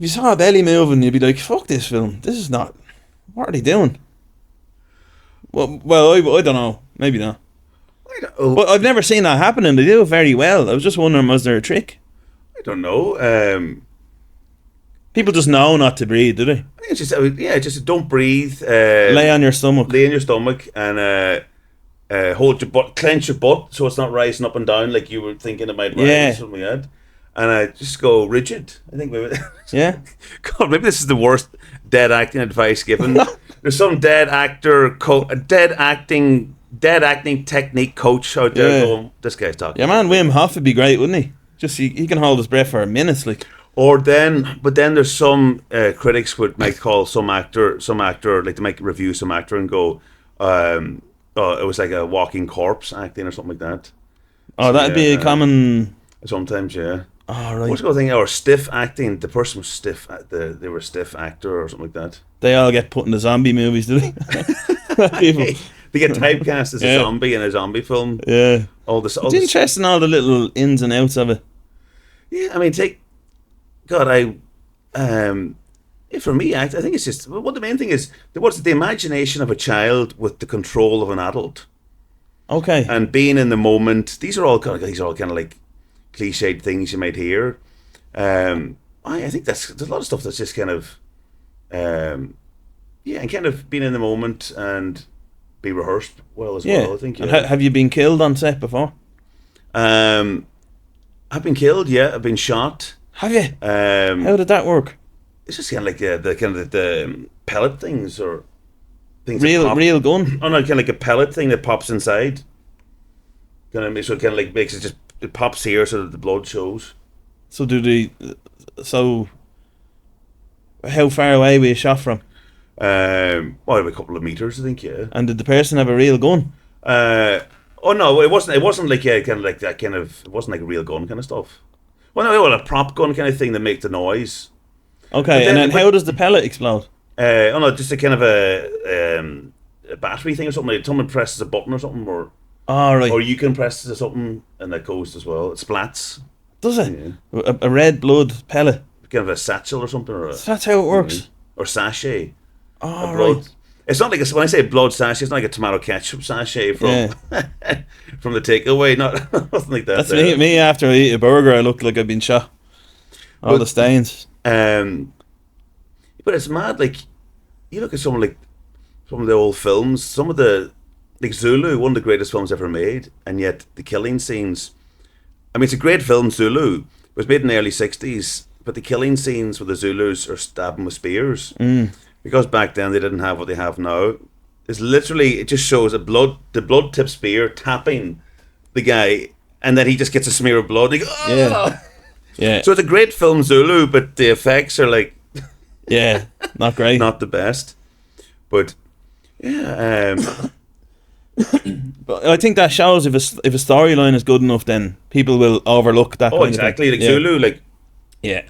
you saw a belly moving, you'd be like, "Fuck this film. This is not. What are they doing?" Well, I don't know. Maybe not. But I've never seen that happen, and they do it very well. I was just wondering, was there a trick? I don't know. People just know not to breathe, do they? I think it's just don't breathe. Lay on your stomach. Lay on your stomach and hold your butt, clench your butt so it's not rising up and down like you were thinking it might rise. Yeah. Something like that. And just go rigid. I think maybe. Yeah. God, maybe this is the worst dead acting advice given. There's some dead acting technique coach out there going, this guy's talking. Yeah, man, Wim Hof would be great, wouldn't he? Just he can hold his breath for minutes, like. But then there's some critics might call some actor like to make review some actor and go, it was like a walking corpse acting or something like that. Oh, So, that'd be a common. Sometimes, yeah. Oh, right. What's the thing? Or stiff acting. The person was stiff. They were a stiff actor or something like that. They all get put in the zombie movies, do they? People. They get typecast as a zombie in a zombie film. Yeah. It's It's interesting, all the little ins and outs of it. Yeah, I mean, for me, I think it's just the main thing is what's the imagination of a child with the control of an adult Okay. and being in the moment. These are all kind of like cliched things you might hear. I think there's a lot of stuff that's just kind of, and kind of being in the moment and be rehearsed well as well. I think. And have you been killed on set before? I've been killed. Yeah, I've been shot. Have you? How did that work? It's just kind of like the pellet things or things. Real gun? Oh no, kind of like a pellet thing that pops inside. Kind of like makes it it pops here so that the blood shows. So how far away were you shot from? A couple of meters, I think. Yeah. And did the person have a real gun? Oh no, it wasn't like kind of like that kind of. It wasn't like a real gun kind of stuff. Well, no, a prop gun kind of thing that makes the noise. Okay, and then how does the pellet explode? Just a kind of a battery thing or something. Like someone presses a button or something, or Right. or you can press something and that goes as well. It splats. Does it? Yeah. A red blood pellet. Kind of a satchel or something, or That's how it works. or sachet. Oh, Blood. right. It's not like when I say blood sachet, it's not like a tomato ketchup sachet from from the takeaway. Not nothing like that. That's me after I eat a burger. I look like I've been shot. All the stains. But it's mad. Like you look at some of the old films, some of the like Zulu, one of the greatest films ever made, and yet the killing scenes. I mean, it's a great film, Zulu. It was made in the early '60s, but the killing scenes where the Zulus are stabbing with spears, because back then they didn't have what they have now. It's literally, it just shows the blood tip spear tapping the guy, and then he just gets a smear of blood. And he goes, "Oh!" Yeah. So it's a great film, Zulu, but the effects are like Yeah. Not great. not the best. But yeah, But I think that shows if a storyline is good enough, then people will overlook that. oh, exactly. Like Zulu, like Yeah.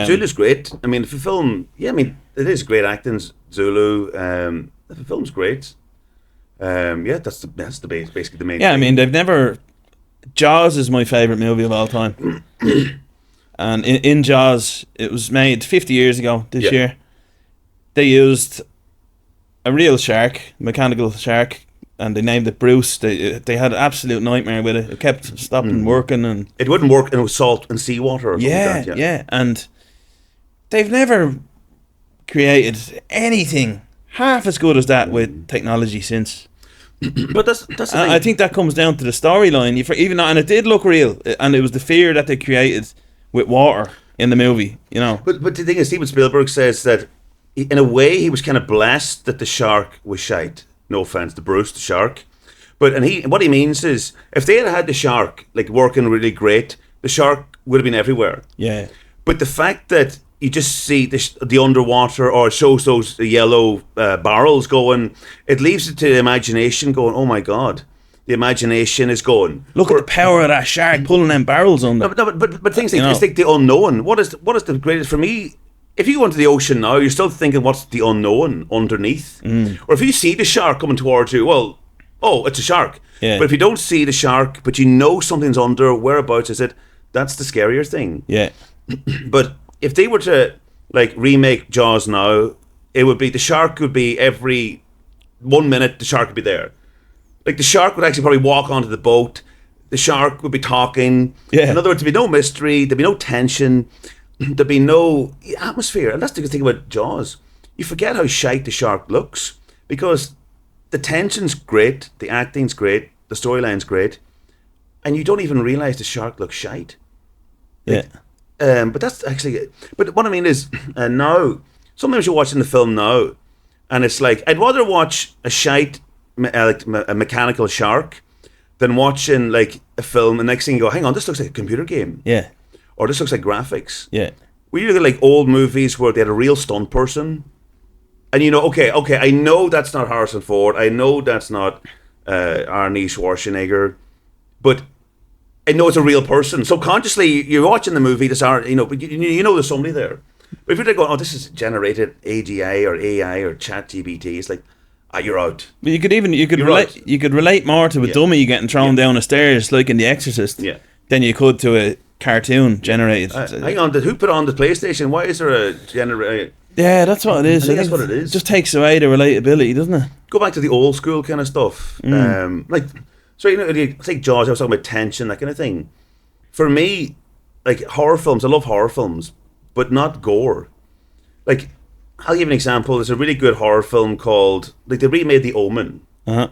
Zulu's great. I mean, if a film, I mean, it is great acting, Zulu. If a film's great, that's basically the main. Yeah, I thing. mean, they've never. Jaws is my favourite movie of all time. And in Jaws, it was made 50 years ago this year. They used a real shark, mechanical shark, and they named it Bruce. They had an absolute nightmare with it. It kept stopping working, and it wouldn't work in salt and seawater. Or something like that, yeah. And they've never created anything half as good as that with technology since. But that's the thing. I think that comes down to the storyline. And it did look real, and it was the fear that they created with water in the movie. You know. But the thing is, Steven Spielberg says that in a way he was kind of blessed that the shark was shite. No offense to Bruce, the shark, But what he means is, if they had had the shark like working really great, the shark would have been everywhere. Yeah. But the fact that you just see the underwater, or it shows those yellow barrels going, it leaves it to the imagination going, oh my God. The imagination is going. Look at the power of that shark pulling them barrels under. But things like, it's like the unknown. What is the greatest for me? If you go into the ocean now, you're still thinking, what's the unknown underneath? Or if you see the shark coming towards you, well, oh, it's a shark. Yeah. But if you don't see the shark, but you know something's under, whereabouts is it? That's the scarier thing. Yeah. But if they were to like remake Jaws now, it would be, the shark would be every 1 minute, the shark would be there. Like the shark would actually probably walk onto the boat. The shark would be talking. Yeah. In other words, there'd be no mystery. There'd be no tension. There'd be no atmosphere. And that's the good thing about Jaws. You forget how shite the shark looks, because the tension's great, the acting's great, the storyline's great, and you don't even realise the shark looks shite. Yeah. But that's actually. But what I mean is, now sometimes you're watching the film now, and it's like, I'd rather watch a shite, like a mechanical shark, than watching like a film. And next thing you go, hang on, this looks like a computer game. Yeah. Or this looks like graphics. Yeah. We look at like old movies where they had a real stunt person, and you know, okay, I know that's not Harrison Ford. I know that's not Arnie Schwarzenegger, but I know it's a real person. Subconsciously, you're watching the movie. This aren't, but you know there's somebody there. But if you're like going, oh, this is generated AGI or AI or Chat GPT, it's like, you're out. But you could relate more to a dummy getting thrown down the stairs, like in The Exorcist, than you could to a cartoon generated. Hang on, who put on the PlayStation? Why is there a generated? Yeah, that's what it is. I think that's what it is. It just takes away the relatability, doesn't it? Go back to the old school kind of stuff. So take Jaws. I was talking about tension, that kind of thing. For me, like horror films, I love horror films, but not gore. Like, I'll give you an example. There's a really good horror film called, like, they remade The Omen. Uh-huh.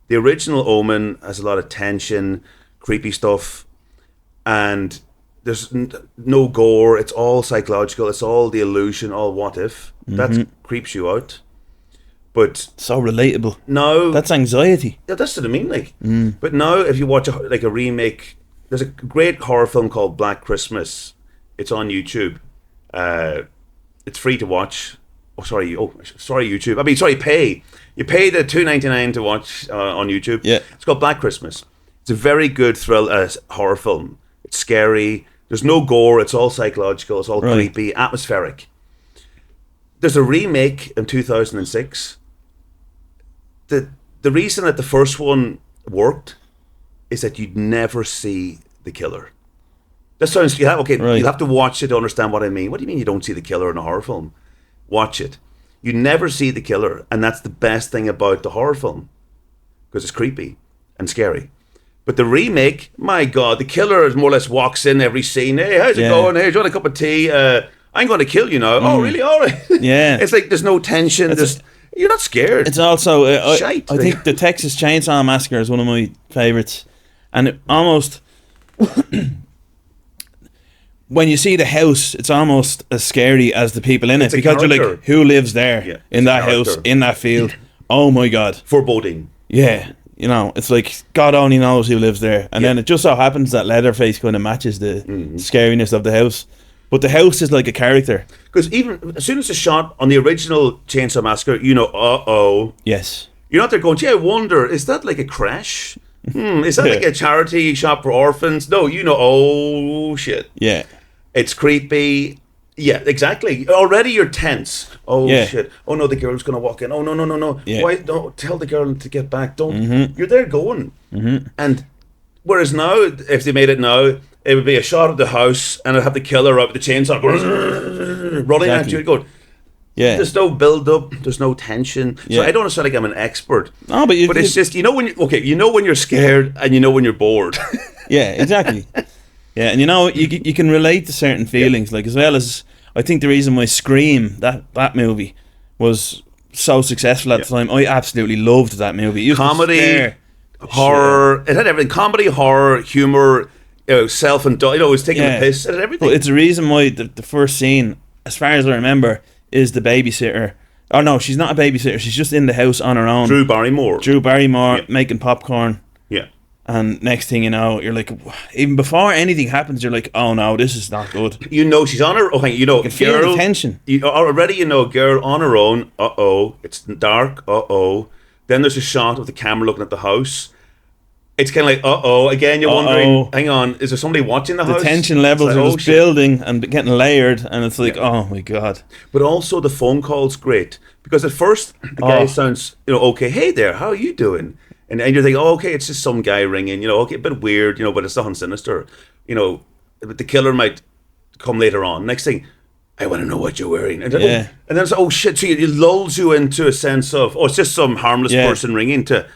The original Omen has a lot of tension, creepy stuff, and there's no gore. It's all psychological. It's all the illusion, all what if. That creeps you out. But so relatable. No, that's anxiety. Yeah, that's what I mean. Like, but now if you watch a remake, there's a great horror film called Black Christmas. It's on YouTube. It's free to watch. Sorry, YouTube. I mean, sorry, pay. You pay the $2.99 to watch on YouTube. Yeah, it's called Black Christmas. It's a very good horror film. It's scary. There's no gore. It's all psychological. It's all creepy, atmospheric. There's a remake in 2006. The reason that the first one worked is that you'd never see the killer. That sounds you'll have to watch it to understand what I mean. What do you mean you don't see the killer in a horror film? Watch it. You never see the killer, and that's the best thing about the horror film, because it's creepy and scary. But the remake, my God, the killer more or less walks in every scene. Hey, how's it going? Hey, do you want a cup of tea? I'm going to kill you now. Oh, really? All right. Yeah. It's like there's no tension. You're not scared. It's also, shite. I think the Texas Chainsaw Massacre is one of my favourites. And it almost, when you see the house, it's almost as scary as the people in it. Because you're like, who lives there in that house, in that field? Oh my God. Foreboding. Yeah. It's like God only knows who lives there. And then it just so happens that Leatherface kind of matches the scariness of the house. But the house is like a character. Because even as soon as it's shot on the original Chainsaw Massacre, Yes. You're not there going, gee, I wonder, is that like a crash? Is that like a charity shop for orphans? No, oh shit. Yeah. It's creepy. Yeah, exactly. Already you're tense. Oh shit. Oh no, the girl's gonna walk in. Oh no. Yeah. Why don't tell the girl to get back? Don't. You're there going. And whereas now, if they made it now, it would be a shot of the house, and it'd have the killer up with the chainsaw running at you. Going, there's no build up. There's no tension. So I don't sound like I'm an expert. No, but it's just when you're scared, and when you're bored. Yeah, exactly. Yeah, and you can relate to certain feelings, like as well as I think the reason why Scream, that movie, was so successful at the time. I absolutely loved that movie. Comedy, horror, it had everything. Comedy, horror, humor, self-indulgence. It was taking the piss. It had everything. But it's a reason why the first scene, as far as I remember, is the babysitter Oh no, she's not a babysitter. She's just in the house on her own. Drew Barrymore. Drew Barrymore Yeah. making popcorn. Yeah. And next thing you know, you're like, even before anything happens, you're like, oh no, this is not good. You know she's on her. Oh, you know, You can feel girl. the tension. You already, you know, girl on her own. It's dark. Then there's a shot of the camera looking at the house. It's kind of like, again, you're wondering, hang on, is there somebody watching the house? The tension levels It's are like, just building and getting layered, and it's like, oh my god. But also the phone call's great, because at first the guy sounds, okay, hey there, how are you doing? And you're thinking, okay, it's just some guy ringing, okay, a bit weird, but it's nothing sinister. But the killer might come later on. Next thing, I want to know what you're wearing. And then, and then it's, oh shit, so it lulls you into a sense of, it's just some harmless person ringing to,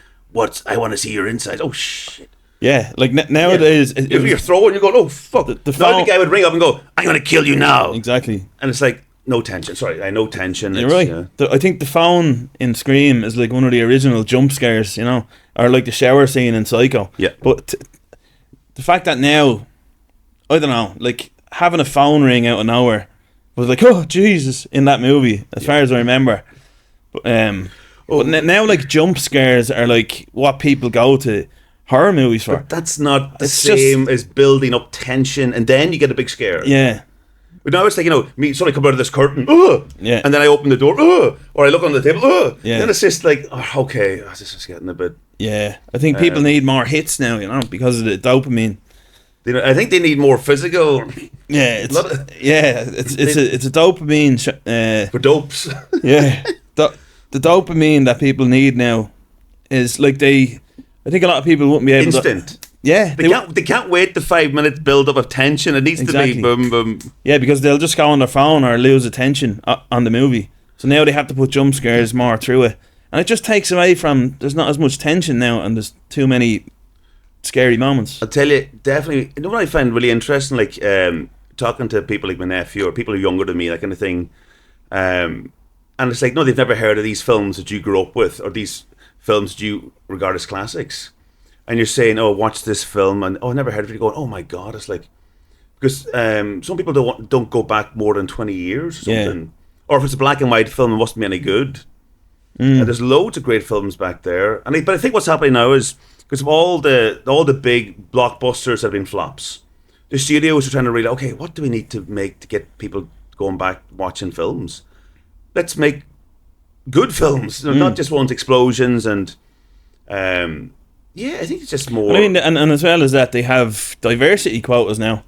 I want to see your insides. Oh shit. Yeah, like nowadays, if you're throwing, you're going, oh fuck. The guy would ring up and go, I'm going to kill you now. Exactly. And it's like, no tension. Sorry, no tension. You're right. I think the phone in Scream is like one of the original jump scares, or like the shower scene in Psycho. Yeah. But the fact that now, I don't know, like having a phone ring out of nowhere was like, oh Jesus, in that movie, as far as I remember. But now like jump scares are like what people go to horror movies for. But that's not the same as building up tension, and then you get a big scare. Yeah. But now it's like, somebody come out of this curtain, yeah, and then I open the door, or I look on the table, yeah. Then it's just like, okay, this is getting a bit. Yeah, I think people need more hits now, because of the dopamine. I think they need more physical. Yeah, it's a dopamine for dopes. Yeah, the dopamine that people need now is like I think a lot of people wouldn't be able instant. Yeah, they can't wait the 5 minute build up of tension. It needs to be boom boom. Yeah, because they'll just go on their phone or lose attention on the movie. So now they have to put jump scares more through it, and it just takes away from. There's not as much tension now, and there's too many scary moments. I'll tell you, definitely. You know what I find really interesting, like talking to people like my nephew or people who are younger than me, that kind of thing. And it's like, no, they've never heard of these films that you grew up with, or these films that you regard as classics. And you're saying, oh, watch this film, and I never heard of it. You're going, oh my god, it's like, because some people don't go back more than 20 years or something. Yeah. Or if it's a black and white film, it mustn't be any good. And there's loads of great films back there. But I think what's happening now is because of all the big blockbusters have been flops. The studios are trying to realize, okay, what do we need to make to get people going back watching films? Let's make good films, not just ones explosions and. Yeah, I think it's just more. I mean, and as well as that, they have diversity quotas now,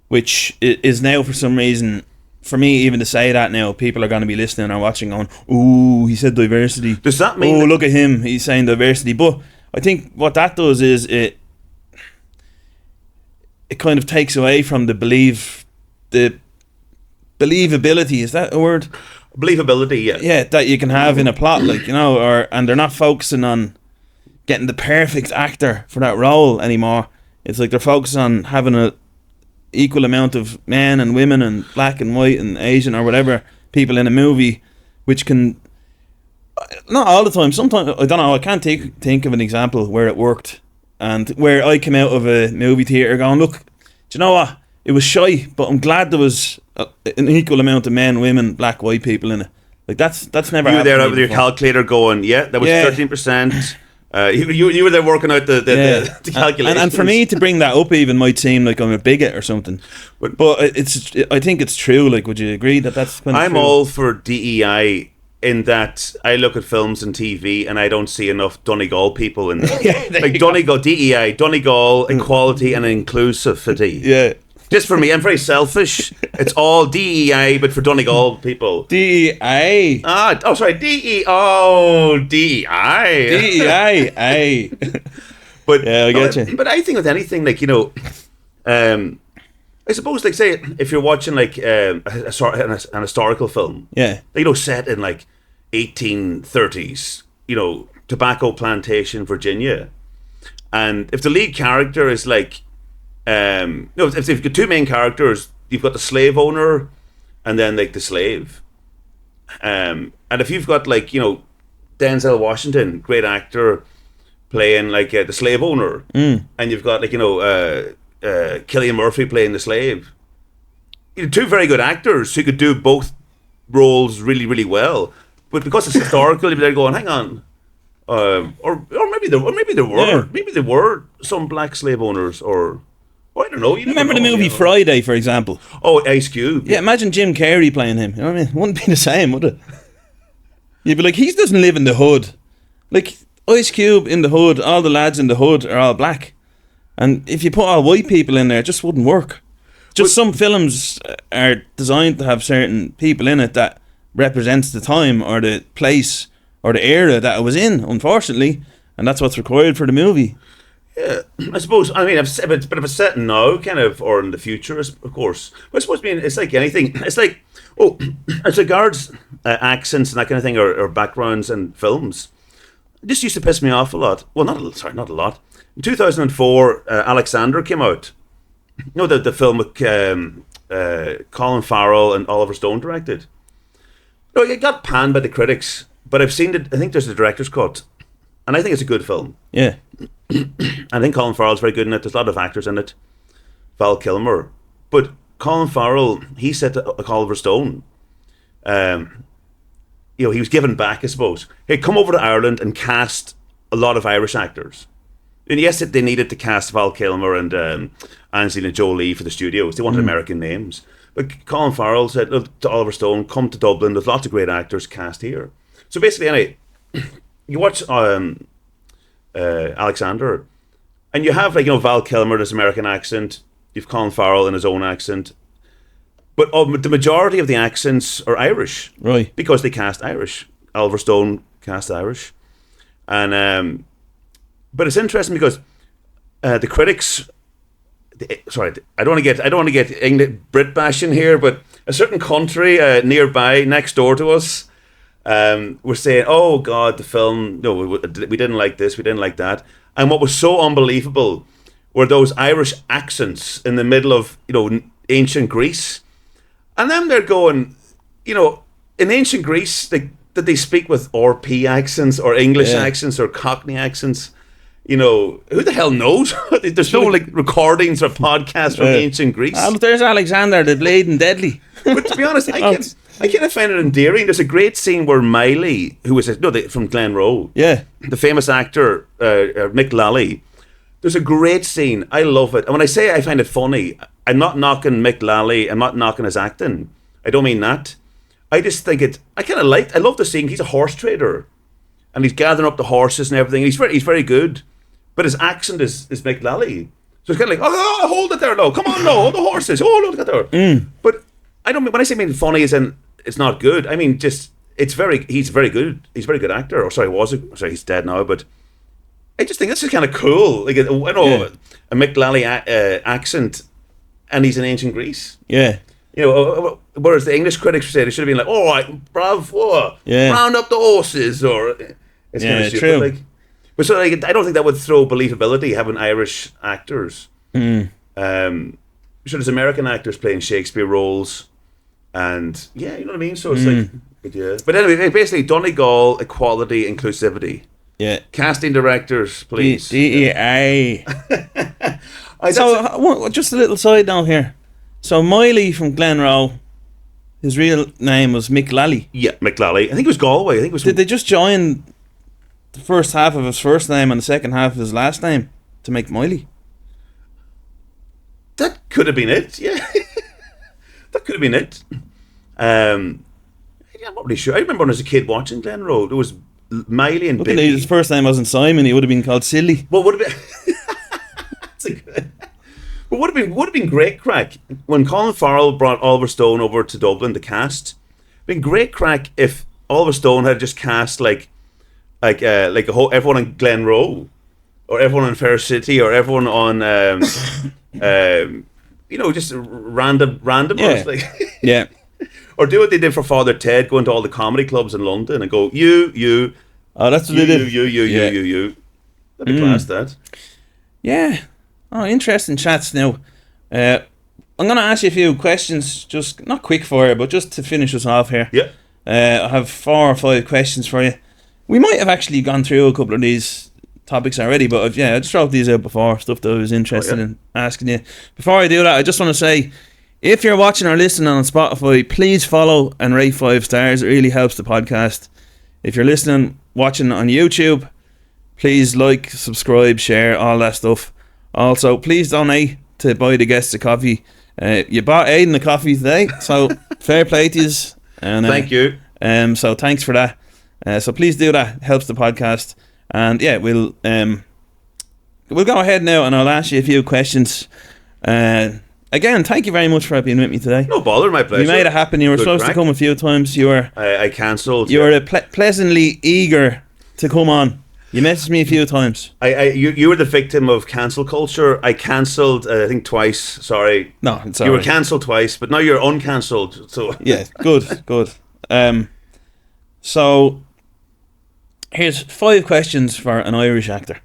which is now for some reason, for me even to say that now, people are going to be listening or watching going, ooh, he said diversity. Does that mean? Oh, look at him, he's saying diversity. But I think what that does is it kind of takes away from the believability. Is that a word? Believability, yeah. Yeah, that you can have in a plot, like, and they're not focusing on getting the perfect actor for that role anymore. It's like they're focused on having a equal amount of men and women and black and white and Asian or whatever people in a movie, which can, not all the time, sometimes, I don't know, I can't think of an example where it worked and where I came out of a movie theatre going, look, do you know what, it was shy, but I'm glad there was an equal amount of men, women, black, white people in it. Like that's never happened. You were there with your calculator going, yeah, that was 13%. You were there working out the calculations. And for me to bring that up even might seem like I'm a bigot or something, but I think it's true. Like, would you agree that that's kind of I'm true? all for DEI in that I look at films and TV and I don't see enough Donegal people in there. Like Donegal, DEI, Donegal, equality and inclusivity. Yeah. Just for me, I'm very selfish. It's all DEI, but for Donegal people. DEI. Sorry, DEI. DEI. But yeah, I get you. But I think with anything, like, I suppose, like, say, if you're watching like an historical film, yeah, set in like 1830s, tobacco plantation, Virginia, and if the lead character is like. If you've got two main characters, you've got the slave owner and then like the slave. And if you've got like, Denzel Washington, great actor, playing like the slave owner, and you've got like, Cillian Murphy playing the slave. Two very good actors who could do both roles really, really well. but because it's historical, they're going, hang on, or maybe there were some black slave owners, or I don't know. You never Remember the know, movie you know. Friday, for example? Oh, Ice Cube. Yeah, imagine Jim Carrey playing him. You know what I mean? It wouldn't be the same, would it? You'd be like, he doesn't live in the hood. Like, Ice Cube in the hood, all the lads in the hood are all black. And if you put all white people in there, it just wouldn't work. Just some films are designed to have certain people in it that represents the time or the place or the era that it was in, unfortunately. And that's what's required for the movie. Yeah, I suppose. I mean, if it's a bit of a set now, kind of, or in the future, of course. But I suppose, it's like anything. It's like, as regards accents and that kind of thing, or backgrounds and films, it just used to piss me off a lot. Well, not a lot. In 2004, Alexander came out. You know, the film with Colin Farrell and Oliver Stone directed. No, it got panned by the critics, but I've seen it. I think there's the director's cut, and I think it's a good film. Yeah. I think Colin Farrell's very good in it. There's a lot of actors in it. Val Kilmer. But Colin Farrell, he said to Oliver Stone, he was given back, I suppose. Hey, come over to Ireland and cast a lot of Irish actors. And yes, they needed to cast Val Kilmer and Angelina Jolie for the studios. They wanted American names. But Colin Farrell said to Oliver Stone, come to Dublin. There's lots of great actors cast here. So basically, anyway, you watch Alexander, and you have Val Kilmer in his American accent. You've Colin Farrell in his own accent. But the majority of the accents are Irish. Right. Because they cast Irish. Oliver Stone cast Irish. And but it's interesting because the critics, I don't want to get English Brit bashing here, but a certain country nearby, next door to us, were saying, "Oh God, the film. No, we didn't like this. We didn't like that." And what was so unbelievable were those Irish accents in the middle of ancient Greece, and then they're going, in ancient Greece, did they speak with RP accents or English accents or Cockney accents? Who the hell knows? There's no recordings or podcasts from ancient Greece. There's Alexander, the Bleeding Deadly. But to be honest, I kind of find it endearing. There's a great scene where Miley, who was from Glenroe, the famous actor Mick Lally. There's a great scene. I love it. And when I say I find it funny, I'm not knocking Mick Lally. I'm not knocking his acting. I don't mean that. I just think I love the scene. He's a horse trader, and he's gathering up the horses and everything. He's very good. But his accent is Mick Lally. So it's kind of like, hold it there, no. Come on, no, the horses. Oh, look at there. But I don't mean, when I say mean funny as in it's not good, I mean just, he's very good. He's a very good actor. He's dead now, but I just think this is kind of cool. Like, a Mick Lally accent, and he's in ancient Greece. Yeah. Whereas the English critics said it should have been like, all right, bravo, round up the horses, or it's kind of stupid. True. Like, but so I don't think that would throw believability having Irish actors. So there's American actors playing Shakespeare roles, and you know what I mean. So it's like, But anyway, basically, Donegal, equality, inclusivity. Yeah. Casting directors, please. DEI. So just a little side note here. So Miley from Glenroe, his real name was Mick Lally. Yeah, Mick Lally. I think it was Galway. Did they just join the first half of his first name and the second half of his last name to make Miley? That could have been it, yeah. That could have been it. I'm not really sure. I remember when I was a kid watching Glenroe, there was Miley and Billy. His first name wasn't Simon, he would have been called Silly. Well, would have been... That's a good... But would have been great crack when Colin Farrell brought Oliver Stone over to Dublin to cast. Been great crack if Oliver Stone had just cast like everyone in Glenroe, or everyone in Fair City, or everyone on just random Yeah. Or do what they did for Father Ted, go into all the comedy clubs in London and go you. Oh, that's what they did. You. That'd be class, that. Yeah. Oh, interesting chats now. I'm going to ask you a few questions, just not quick fire, but just to finish us off here. Yeah. I have 4 or 5 questions for you. We might have actually gone through a couple of these topics already, but I just wrote these out before, stuff that I was interested in asking you. Before I do that, I just want to say, If you're watching or listening on Spotify, please follow and rate 5 stars. It really helps the podcast. If you're watching on YouTube, please like, subscribe, share, all that stuff. Also, please donate to buy the guests a coffee. You bought Aidan a coffee today, so fair play to you. And Thank you. So thanks for that. So please do that. It helps the podcast. And yeah, we'll go ahead now, and I'll ask you a few questions. Again, thank you very much for being with me today. No bother, my pleasure. You made it happen. You were supposed to come a few times. I cancelled. You were pleasantly eager to come on. You messaged me a few times. You were the victim of cancel culture. I cancelled, I think twice. Sorry. No, it's You were cancelled twice, but now you're uncancelled. So yeah, good. So here's 5 questions for an Irish actor.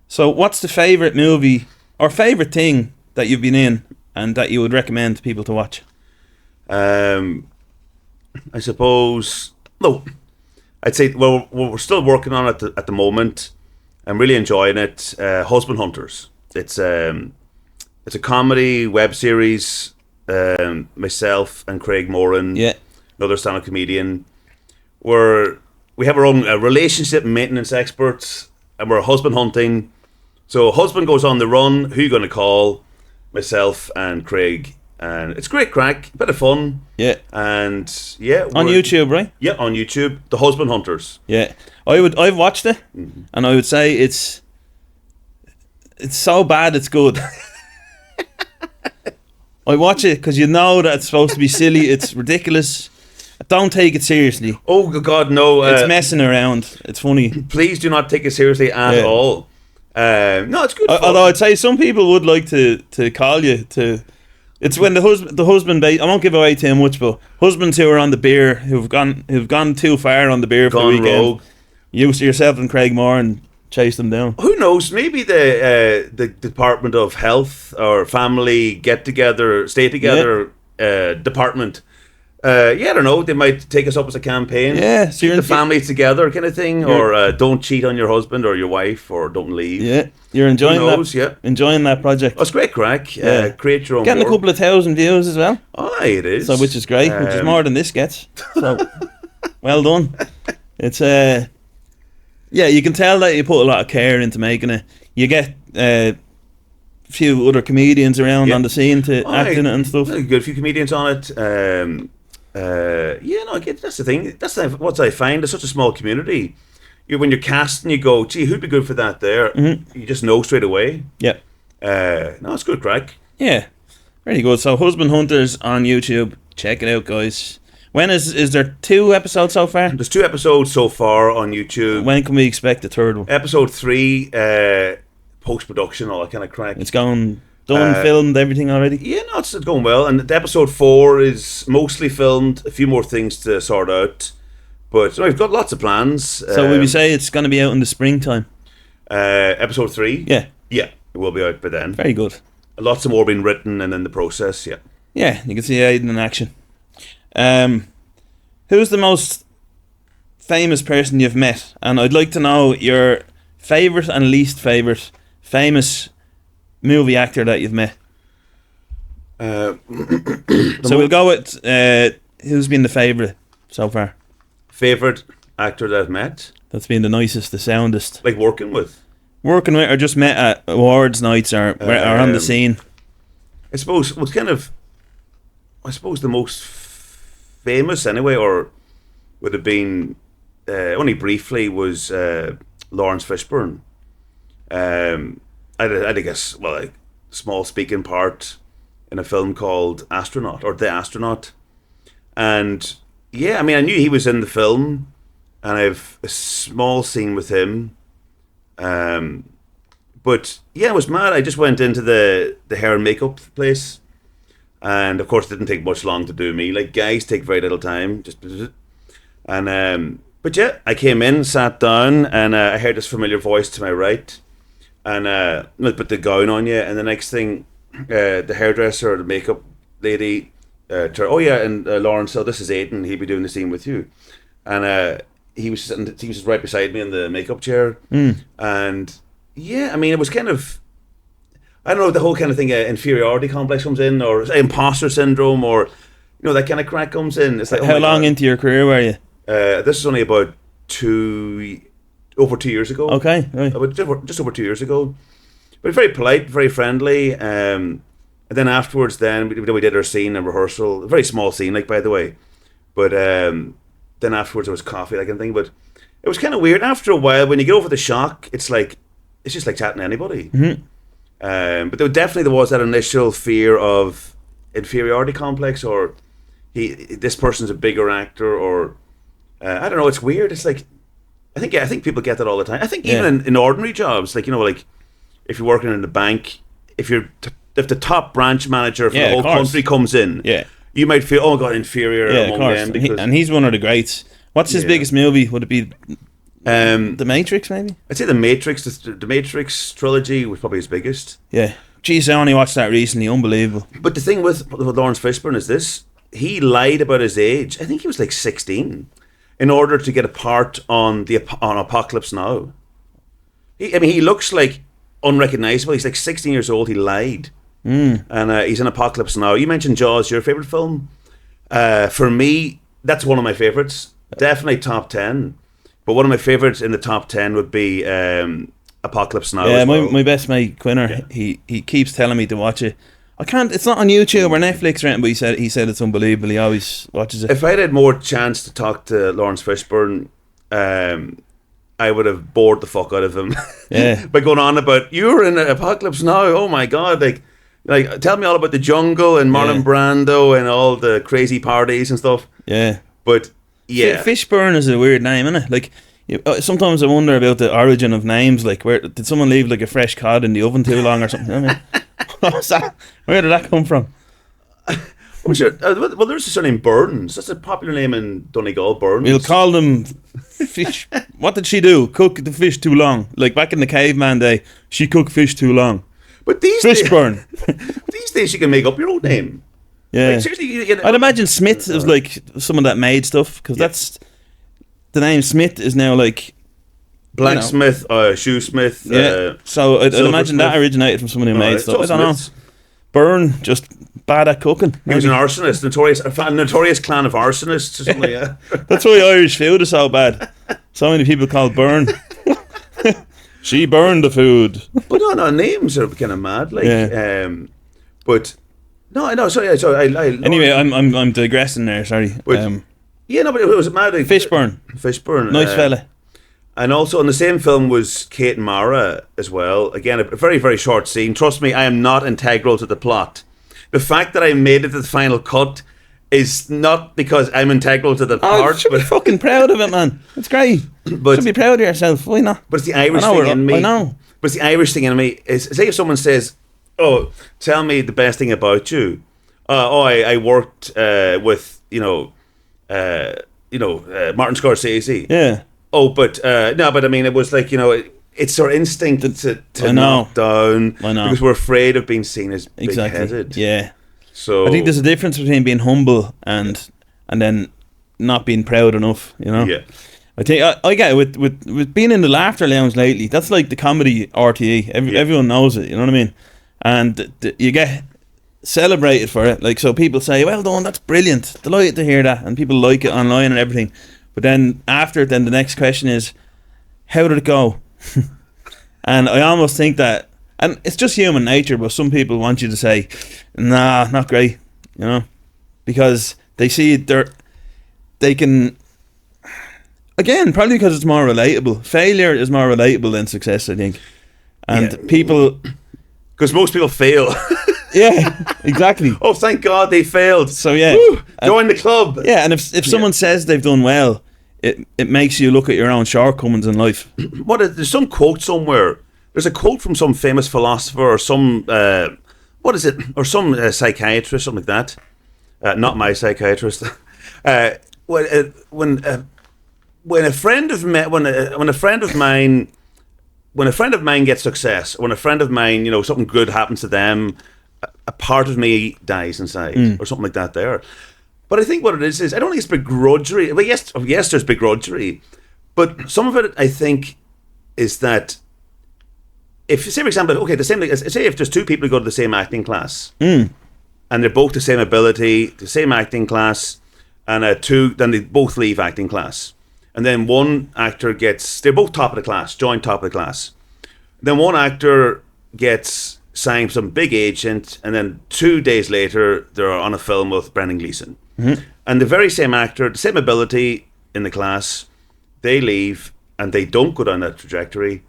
So, what's the favourite movie or favourite thing that you've been in and that you would recommend people to watch? I suppose. No, I'd say. Well, we're still working on it at the moment. I'm really enjoying it. Husband Hunters. It's a comedy web series. Myself and Craig Moran, another stand-up comedian. We have our own relationship maintenance experts, and we're husband hunting. So husband goes on the run. Who you going to call? Myself and Craig, and it's great crack, bit of fun. Yeah, and yeah, on YouTube, right? Yeah, on YouTube, The Husband Hunters. Yeah, I've watched it, and I would say it's so bad it's good. I watch it because you know that it's supposed to be silly. It's ridiculous. Don't take it seriously. Oh God, no! It's messing around. It's funny. Please do not take it seriously at all. No, it's good. Although I'd say some people would like to call you to. It's when the husband. I won't give away too much, but husbands who are on the beer, who've gone too far on the beer for the weekend. Rogue. Yourself and Craig Moore and chase them down. Who knows? Maybe the Department of Health or Family Get Together, Stay Together department. I don't know. They might take us up as a campaign. Yeah, so keep the families together, kind of thing, or don't cheat on your husband or your wife, or don't leave. Yeah, you're enjoying that. Yeah, enjoying that project. Oh, it's great crack. Create your own. Getting a couple of 1,000 views as well. Oh, it is. So which is great, which is more than this gets. So well done. It's you can tell that you put a lot of care into making it. You get a few other comedians around on the scene to act in it and stuff. Got a few comedians on it. That's the thing. That's what I find. It's such a small community. When you're casting, you go, gee, who'd be good for that there? Mm-hmm. You just know straight away. Yeah. No, it's good crack. Yeah. Very good. So Husband Hunters on YouTube. Check it out, guys. When is there 2 episodes so far? There's 2 episodes so far on YouTube. When can we expect the 3rd one? Episode 3, post-production, all that kind of crack. It's going... Done, filmed, everything already? Yeah, no, it's going well. And the episode 4 is mostly filmed. A few more things to sort out. But we've got lots of plans. So will we say it's going to be out in the springtime? Episode 3? Yeah. Yeah, it will be out by then. Very good. Lots of more being written and in the process, yeah. Yeah, you can see Aidan in action. Who's the most famous person you've met? And I'd like to know your favourite and least favourite famous movie actor that you've met. So we'll go with who's been the favourite so far. Favourite actor that I've met? That's been the nicest, the soundest. Like working with? Working with, or just met at awards nights, or on the scene. I suppose the most famous anyway, or would have been only briefly, was Lawrence Fishburne. I guess, a small speaking part in a film called Astronaut, or The Astronaut. And I knew he was in the film, and I have a small scene with him. But it was mad. I just went into the hair and makeup place, and of course it didn't take much long to do me. Like, guys take very little time. I came in, sat down, and I heard this familiar voice to my right. And put the gown on you, and the next thing, the hairdresser or the makeup lady Lawrence, so this is Aidan, he'll be doing the scene with you. And he was just right beside me in the makeup chair. And it was kind of, I don't know, the whole kind of thing, inferiority complex comes in, or imposter syndrome, or that kind of crack comes in. It's like, How long into your career were you? This is only about over 2 years ago. Okay, right. Just over 2 years ago. But very polite, very friendly. And then afterwards, we did our scene and rehearsal. A very small scene, like, by the way. But then afterwards, there was coffee, like, and thing. But it was kind of weird. After a while, when you get over the shock, it's just like chatting to anybody. Mm-hmm. But there was that initial fear of inferiority complex, or this person's a bigger actor, or I don't know. It's weird. It's like I think people get that all the time. I think even in ordinary jobs, like like if you're working in the bank, if the top branch manager for the whole country comes in, you might feel, oh god, inferior among them, and he's one of the greats. What's his biggest movie? Would it be The Matrix, maybe? I'd say The Matrix. The Matrix trilogy was probably his biggest. Yeah. Jeez, I only watched that recently. Unbelievable. But the thing with Lawrence Fishburne is this: he lied about his age. I think he was like 16 in order to get a part on Apocalypse Now. He looks like unrecognizable. He's like 16 years old. He lied, and he's in Apocalypse Now. You mentioned Jaws, your favorite film. For me, that's one of my favorites. Definitely top 10. But one of my favorites in the top 10 would be Apocalypse Now. Yeah, my best mate Quinner, he keeps telling me to watch it. I can't. It's not on YouTube or Netflix or anything. But he said it's unbelievable. He always watches it. If I had more chance to talk to Lawrence Fishburne, I would have bored the fuck out of him. Yeah. By going on about, you're in Apocalypse Now. Oh my god! Like tell me all about the jungle and Marlon Brando and all the crazy parties and stuff. Yeah. But yeah, Fishburne is a weird name, isn't it? Like, sometimes I wonder about the origin of names. Like, where did someone leave like a fresh cod in the oven too long or something? I mean, what's that? Where did that come from? Well, there's a surname Burns. That's a popular name in Donegal. Burns. We'll call them fish. What did she do? Cook the fish too long? Like back in the caveman day, she cooked fish too long. But Fishburne. These days you can make up your own name. Yeah, like, seriously, I'd imagine Smith is like someone that made stuff, because that's the name Smith is now like blacksmith, shoesmith. Yeah, so I'd imagine that originated from someone who made stuff. I don't know. Byrne, just bad at cooking. He was an arsonist, notorious clan of arsonists or something like that. That's why Irish food is so bad. So many people called Byrne. She burned the food. But no, names are kind of mad. Like, but. No, sorry. Anyway, I'm digressing there. Sorry. But, but it was mad. Fishburne, nice fella. And also in the same film was Kate Mara as well. Again, a very, very short scene. Trust me, I am not integral to the plot. The fact that I made it to the final cut is not because I'm integral to the part. You should be fucking proud of it, man. It's great. But you should be proud of yourself. Why not? But it's the Irish thing in me. I know. But it's the Irish thing in me. Say if someone says, "Oh, tell me the best thing about you." I worked with Martin Scorsese. Yeah. Oh, but no, but I mean, it was like it's our instinct to knock down. I know, because we're afraid of being seen as big-headed. Yeah. So I think there's a difference between being humble and then not being proud enough. Yeah. I think I get it with being in the Laughter Lounge lately. That's like the comedy RTE. Everyone knows it. You know what I mean? And you get celebrated for it. Like, so people say, "Well done, that's brilliant. Delighted to hear that," and people like it online and everything. But then after, the next question is, how did it go? And I almost think that, and it's just human nature, but some people want you to say, "Nah, not great," because they see they can. Again, probably because it's more relatable. Failure is more relatable than success, I think. And people, because most people fail. Yeah, exactly. Oh, thank God they failed. So yeah, join the club. Yeah, and if someone says they've done well, it makes you look at your own shortcomings in life. There's some quote somewhere. There's a quote from some famous philosopher or some some psychiatrist, something like that. Not my psychiatrist. When a friend of mine gets success, when a friend of mine, something good happens to them, a part of me dies inside, or something like that there. But I think what it is I don't think it's begrudgery. Well, yes, there's begrudgery, but some of it, I think, is that if, say for example, okay, the same, say if there's two people who go to the same acting class, Mm. and they're both the same ability, the same acting class, and then they both leave acting class. And then one actor they're both top of the class, joint top of the class. Then one actor gets signed some big agent, and then 2 days later, they're on a film with Brendan Gleeson. Mm-hmm. And the very same actor, the same ability in the class, they leave, and they don't go down that trajectory.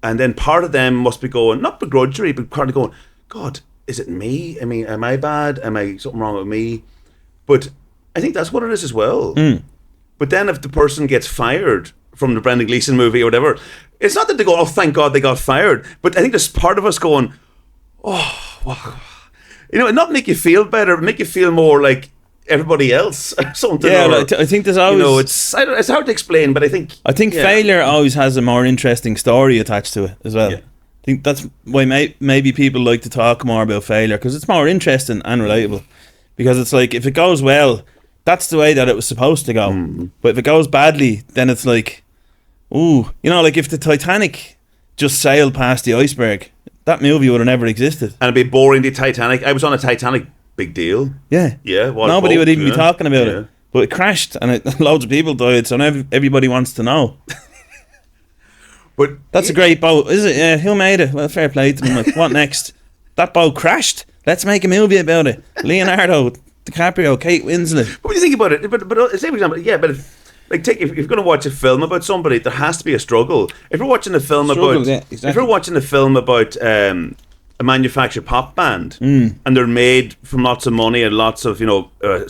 And then part of them must be going, not begrudgery, but kind of going, God, is it me? I mean, am I bad? Am I something wrong with me? But I think that's what it is as well. Mm. But then if the person gets fired from the Brendan Gleeson movie or whatever, it's not that they go, oh, thank God they got fired. But I think there's part of us going, oh, wow. You know, not make you feel better, make you feel more like everybody else or something. Yeah, or, I think there's always... You know, it's hard to explain, but I think... yeah. failure always has a more interesting story attached to it as well. Yeah. I think that's why maybe people like to talk more about failure, because it's more interesting and relatable. Because it's like, if it goes well, that's the way that it was supposed to go. Mm. But if it goes badly, then it's like, ooh, you know, like if the Titanic just sailed past the iceberg, that movie would have never existed. And it'd be boring, the Titanic. I was on a Titanic, big deal. Yeah. Yeah. Nobody would even be talking about Yeah. it. But it crashed and loads of people died, so now everybody wants to know. But That's a great boat, is it? Yeah, who made it? Well, fair play to them. Like, what next? That boat crashed. Let's make a movie about it. Leonardo DiCaprio, Kate Winslet. But when you think about it, but say for example, yeah, but if you're going to watch a film about somebody, there has to be a struggle. If you're watching a film if you're watching a film about a manufactured pop band, and they're made from lots of money and lots of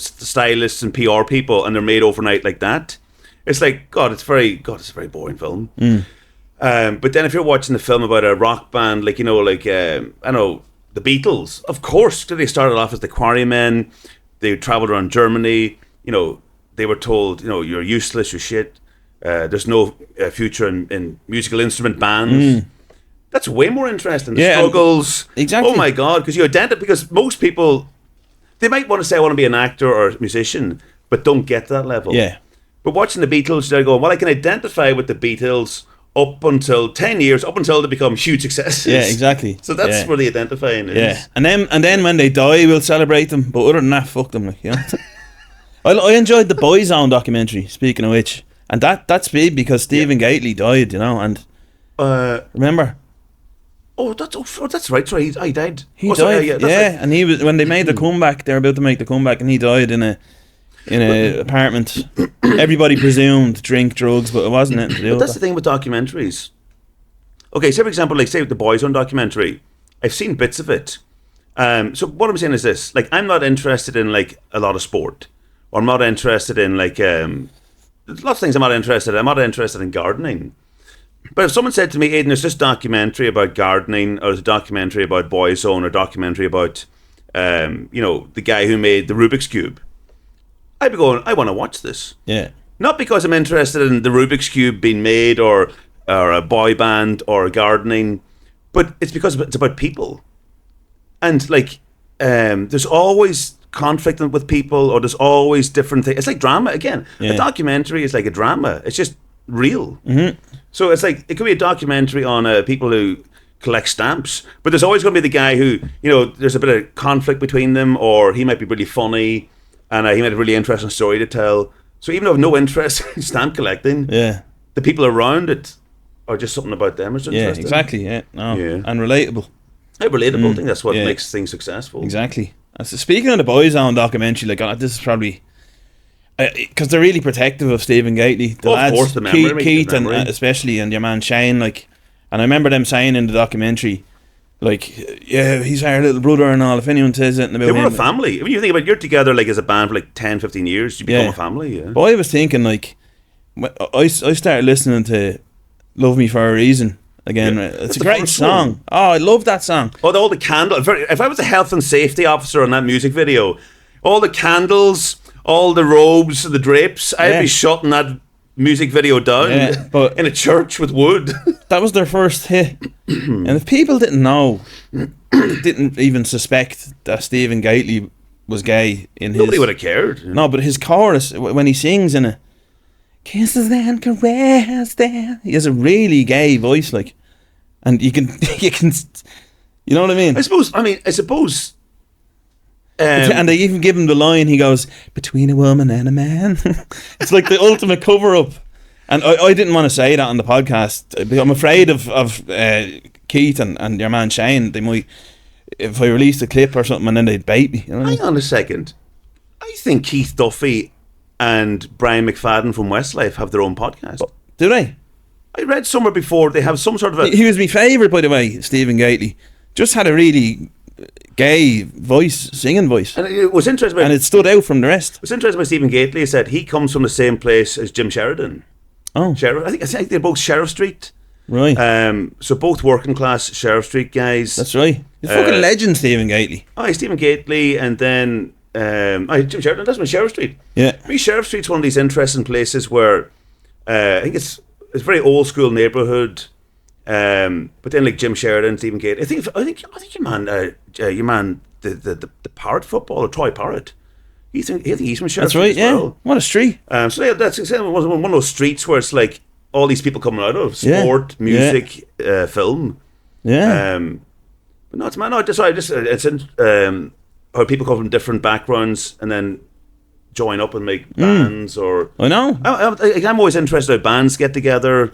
stylists and PR people, and they're made overnight like that, it's like it's a very boring film. But then if you're watching a film about a rock band, like I know the Beatles, of course, they started off as the Quarrymen. They travelled around Germany. They were told, you're useless, you're shit. There's no future in musical instrument bands. That's way more interesting. The struggles. Exactly. Oh my God, because most people, they might want to say, I want to be an actor or a musician, but don't get to that level. Yeah. But watching the Beatles, they're going, well, I can identify with the Beatles up until 10 years, up until they become huge successes. Yeah, exactly. So that's where the identifying is. Yeah. And then when they die, we'll celebrate them. But other than that, fuck them. Like, I enjoyed the Boyzone documentary, speaking of which. And that's big because Stephen Gately died, and remember? That's right. Sorry, he died. He died. Right. And he was, when they made the comeback, they were about to make the comeback, and he died in a apartment. Everybody presumed drink, drugs, but it wasn't it. But that's the thing with documentaries. Okay, say for example, like say the Boyzone documentary, I've seen bits of it. So what I'm saying is this: like, I'm not interested in like a lot of sport, or I'm not interested in like lots of things. I'm not interested in gardening. But if someone said to me, Aidan, there's this documentary about gardening, or there's a documentary about Boyzone, or a documentary about the guy who made the Rubik's Cube, I'd be going, I want to watch this. Yeah. Not because I'm interested in the Rubik's Cube being made, or a boy band, or gardening, but it's because it's about people. And like, there's always conflict with people, or there's always different things. It's like drama again. Yeah. A documentary is like a drama. It's just real. Mm-hmm. So it's like, it could be a documentary on people who collect stamps, but there's always going to be the guy who, there's a bit of conflict between them, or he might be really funny, and he might have a really interesting story to tell. So even though I have no interest in stamp collecting, the people around it are just something about them is interesting. Yeah, exactly. Yeah, and relatable. Yeah, relatable. I think that's what makes things successful. Exactly. So speaking of the Boyzone documentary, like this is probably because they're really protective of Stephen Gately. The lads, of course, the memory, Keith and especially, and your man Shane. Like, and I remember them saying in the documentary, like, yeah, he's our little brother and all. If anyone says anything about him, they were a family. When you think about it, you're together like as a band for like 10, 15 years, you become a family. Yeah. But I was thinking, like, I started listening to "Love Me for a Reason" again. Yeah. It's a great song. One. Oh, I love that song. Oh, all the candles. If I was a health and safety officer on that music video, all the candles, all the robes, the drapes, I'd be shutting that music video down but in a church with wood. That was their first hit. And if people didn't know, didn't even suspect that Stephen Gately was gay nobody would have cared. No, but his chorus, when he sings in it, kisses and caresses, he has a really gay voice, like. and you can you know what I mean. I suppose. And they even give him the line. He goes, "Between a woman and a man." It's like the ultimate cover up. And I didn't want to say that on the podcast. I'm afraid of Keith and your man Shane. They might, if I released a clip or something, and then they'd bait me. You know? Hang on a second. I think Keith Duffy and Brian McFadden from Westlife have their own podcast. Do they? I read somewhere before they have some sort of a... He was my favourite, by the way, Stephen Gately. Just had a really gay voice, singing voice. And it was interesting. And it stood out from the rest. What's interesting about Stephen Gately is that he comes from the same place as Jim Sheridan. Oh. I think they're both Sheriff Street. Right. So both working class Sheriff Street guys. That's right. He's a fucking legend, Stephen Gately. Stephen Gately, and then Jim Sheridan. That's my Sheriff Street. Yeah. For me, Sheriff Street's one of these interesting places where I think it's a very old school neighbourhood. But then like Jim Sheridan, Stephen Gately. I think your man, the Parrot footballer, Troy Parrott. I think he's from Sheriff That's right, Street as well. What a street. So yeah, that's one of those streets where it's like all these people coming out of sport, music, film. Yeah. But no, it's man. No, it's how people come from different backgrounds and then join up and make bands. Or I know. I'm always interested how bands get together.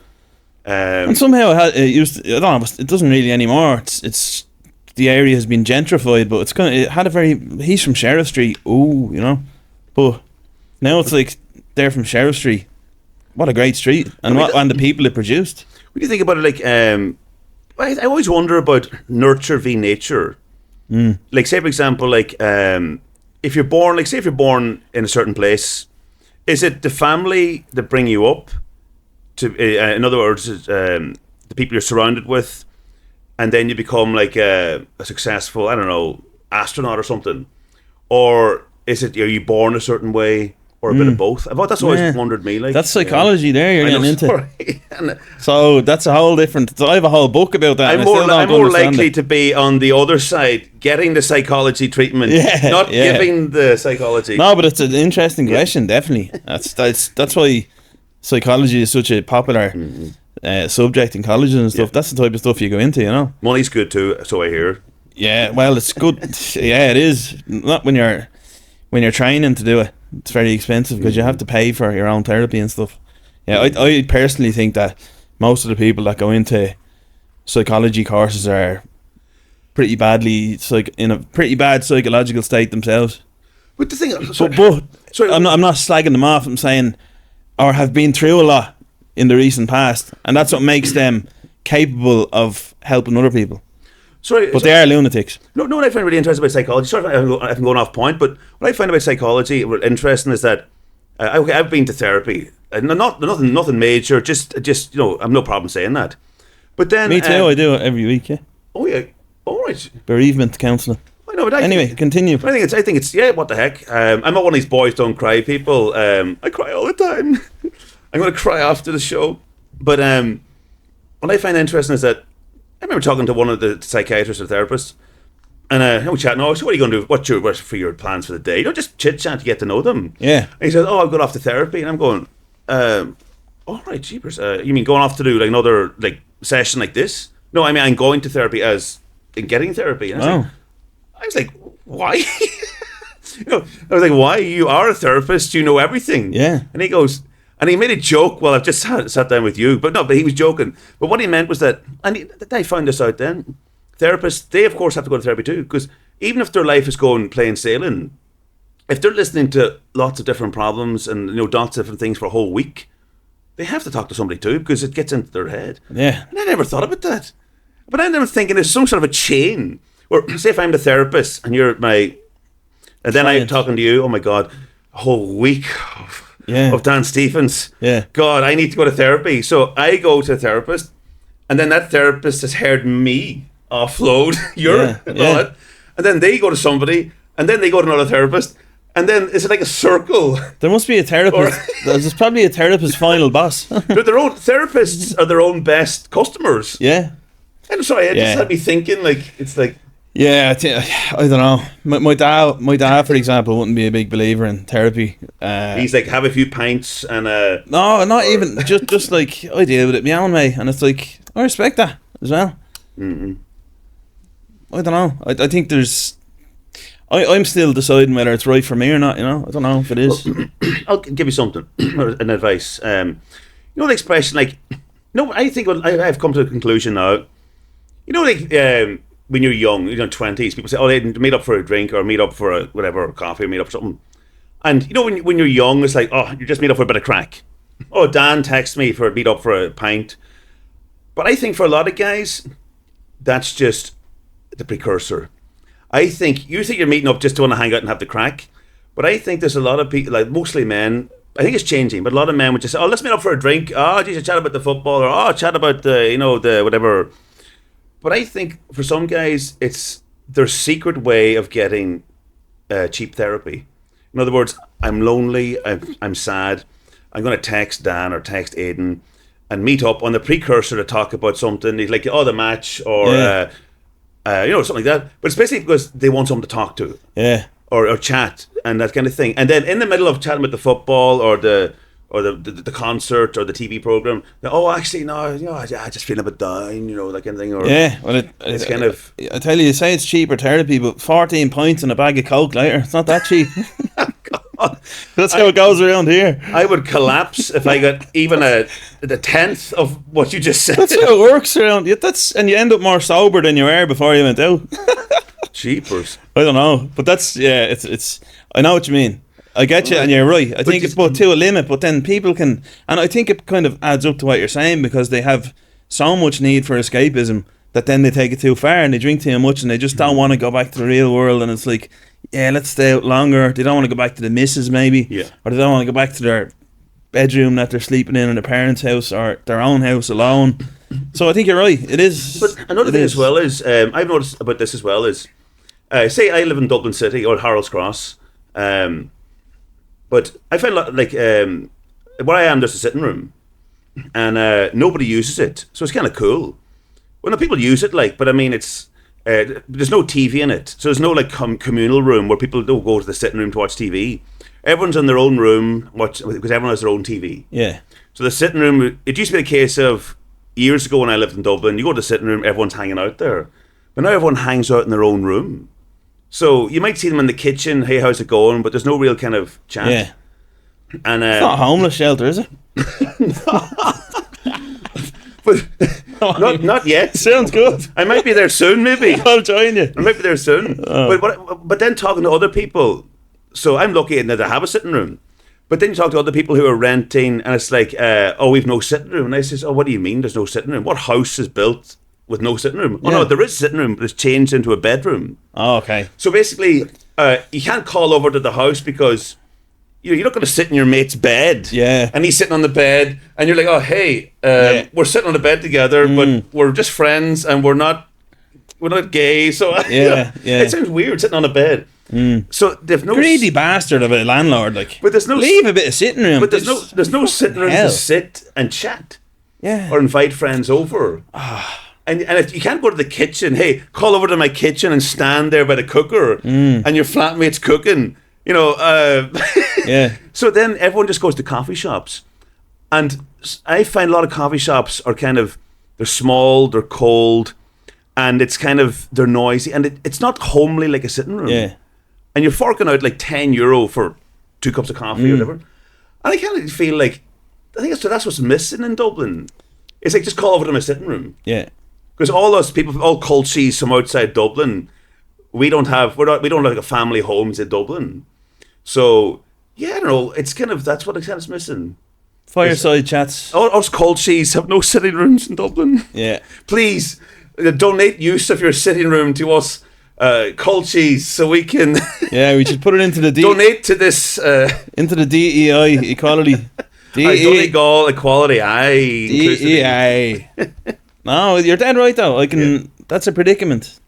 And somehow it don't know. It doesn't really anymore. It's the area has been gentrified, but it had a very. He's from Sheriff Street. Ooh, you know, but now it's like they're from Sheriff Street. What a great street, and and the people it produced. When you think about it, like I always wonder about nurture v nature. Like, say for example, like if you're born, like say if you're born in a certain place, is it the family that bring you up? To in other words, the people you're surrounded with. And then you become like a successful, I don't know, astronaut or something, or is it are you born a certain way, or a bit of both? That's always wondered me. Like that's psychology. There you're getting into. Sorry. So that's a whole different. I have a whole book about that. I'm more likely to be on the other side, getting the psychology treatment, not giving the psychology. No, but it's an interesting question. Definitely, that's why psychology is such a popular. Subject in colleges and stuff. That's the type of stuff you go into, you know. Money's good too, so I hear. Yeah, well, it's good. Yeah, it is. Not when you're training to do it. It's very expensive because you have to pay for your own therapy and stuff. Yeah, I personally think that most of the people that go into psychology courses are pretty badly in a pretty bad psychological state themselves. But the thing, I'm not slagging them off. I'm saying, or have been through a lot in the recent past, and that's what makes them capable of helping other people. But they are lunatics. No, what I find really interesting about psychology, sorry if I'm going off point, but what I find about psychology interesting is that I've been to therapy, nothing major, just you know, I've no problem saying that. But then me too, I do it every week. Yeah. Oh yeah, all right. Bereavement counselling. I know, but anyway, continue. I think it's what the heck. I'm not one of these boys don't cry people. I cry all the time. I'm going to cry after the show. But what I find interesting is that I remember talking to one of the psychiatrists or therapists, and we were chatting. Oh, so what are you going to do? What's for your plans for the day? You don't just chit chat to get to know them. Yeah. And he said, "Oh, I've got off to therapy," and I'm going, "All right, jeepers. You mean going off to do like another like session like this?" No, I mean I'm going to therapy as in getting therapy. And I was like, why? I was like, why? You are a therapist. You know everything. Yeah. And he goes. And he made a joke. Well, I've just sat down with you, but he was joking. But what he meant was that, and I found this out then. Therapists, they of course have to go to therapy too, because even if their life is going plain sailing, if they're listening to lots of different problems and lots of different things for a whole week, they have to talk to somebody too, because it gets into their head. Yeah. And I never thought about that. But I never thinking there's some sort of a chain. Or say if I'm the therapist and you're my, and then I'm talking to you. Oh my God, a whole week of Dan Stephens. Yeah. God, I need to go to therapy. So I go to a therapist, and then that therapist has heard me offload that. And then they go to somebody, and then they go to another therapist, and then is it like a circle? There must be a therapist. There's probably a therapist's final boss. But their own therapists are their own best customers. Yeah. I'm sorry, it just had me thinking it's like. Yeah, I don't know. My dad, for example, wouldn't be a big believer in therapy. He's like, have a few pints and no, not even just like I deal with it my own way, and it's like I respect that. as well. Mm-mm. I don't know. I think there's. I'm still deciding whether it's right for me or not. You know, I don't know if it is. I'll give you something, an advice. You know the expression, like, no, I think I've come to a conclusion now. You know, like when you're young, 20s, people say, "Oh, they meet up for a drink or meet up for a whatever, or coffee, or meet up for something." And you know, when you're young, it's like, "Oh, you just meet up for a bit of crack." Oh, Dan texts me for a meet up for a pint. But I think for a lot of guys, that's just the precursor. I think you think you're meeting up just to want to hang out and have the crack, but I think there's a lot of people, like mostly men. I think it's changing, but a lot of men would just say, "Oh, let's meet up for a drink. Oh, geez, chat about the football, or oh, chat about the whatever." But I think for some guys, it's their secret way of getting cheap therapy. In other words, I'm lonely, I'm sad. I'm going to text Dan or text Aidan and meet up on the precursor to talk about something. He's like, "Oh, the match," or something like that. But it's basically because they want someone to talk to, or chat and that kind of thing. And then in the middle of chatting about the football or the concert or the TV program, oh, actually, no, I just feel a bit down, that kind of thing. Or well, it's kind of. I tell you say it's cheaper therapy, but 14 pints and a bag of Coke later, it's not that cheap. That's how it goes around here. I would collapse if I got even the tenth of what you just said. That's how it works around. And you end up more sober than you were before you went out. Cheapers. I don't know, but that's it's. I know what you mean. I get you, and you're right. I think it's but to a limit. But then people can, and I think it kind of adds up to what you're saying because they have so much need for escapism that then they take it too far and they drink too much and they just don't want to go back to the real world. And it's like, yeah, let's stay out longer. They don't want to go back to the missus maybe, or they don't want to go back to their bedroom that they're sleeping in their parents' house or their own house alone. So I think you're right. It is. But another thing as well is I've noticed about this as well is say I live in Dublin City or Harold's Cross, but I find like where I am there's a sitting room and nobody uses it, so it's kind of cool. Well, no, people use it, but I mean it's. There's no TV in it, so there's no communal room where people don't go to the sitting room to watch TV. Everyone's in their own room because everyone has their own TV. Yeah. So the sitting room, it used to be the case of years ago when I lived in Dublin, you go to the sitting room, everyone's hanging out there, but now everyone hangs out in their own room. So you might see them in the kitchen, "Hey, how's it going?" But there's no real kind of chat. Yeah. And it's not a homeless shelter, is it? But not yet. Sounds good. I might be there soon, maybe. I'll join you. I might be there soon. But then talking to other people, so I'm lucky in that I have a sitting room. But then you talk to other people who are renting, and it's like, "Oh, we've no sitting room." And I says, "Oh, what do you mean there's no sitting room? What house is built with no sitting room?" "Oh no, there is a sitting room, but it's changed into a bedroom." Oh, okay. So basically, you can't call over to the house because you're not going to sit in your mate's bed. Yeah. And he's sitting on the bed, and you're like, "Oh, hey, we're sitting on the bed together, but we're just friends, and we're not gay." So it sounds weird sitting on a bed. So they've no greedy bastard of a landlord, but there's no leave a bit of sitting room. But there's no sitting room to sit and chat. Yeah. Or invite friends over. And if you can't go to the kitchen, hey, call over to my kitchen and stand there by the cooker, and your flatmate's cooking. Yeah. So then everyone just goes to coffee shops, and I find a lot of coffee shops are they're small, they're cold, and it's they're noisy, and it's not homely like a sitting room. Yeah. And you're forking out like €10 for 2 cups of coffee or whatever. And I kind of feel like I think that's what's missing in Dublin. It's like just call over to my sitting room. Yeah. Because all those people, all culties from outside Dublin, we don't have like a family homes in Dublin. So yeah, I don't know. It's that's what it's missing. Fireside chats. Us culties have no sitting rooms in Dublin. Yeah. Please donate use of your sitting room to us. Culties, so we can we should put it into the donate to this into the DEI equality. Donegal equality. DEI. No, you're dead right though. That's a predicament.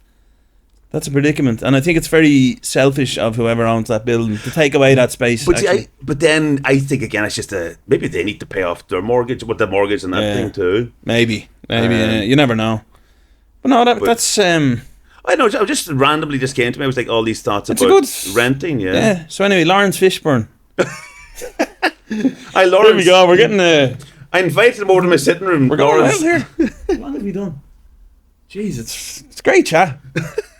And I think it's very selfish of whoever owns that building to take away that space. But then I think again, it's just maybe they need to pay off their mortgage with the mortgage and that thing too. Maybe. You never know. But no, that's. I know. I just randomly came to me. I was like all these thoughts about renting. Yeah. So anyway, Lawrence Fishburne. Hi, Lawrence. There we go. We're getting. I invited him over to my sitting room. We're going well here. How long have we done? Jeez, it's great chat.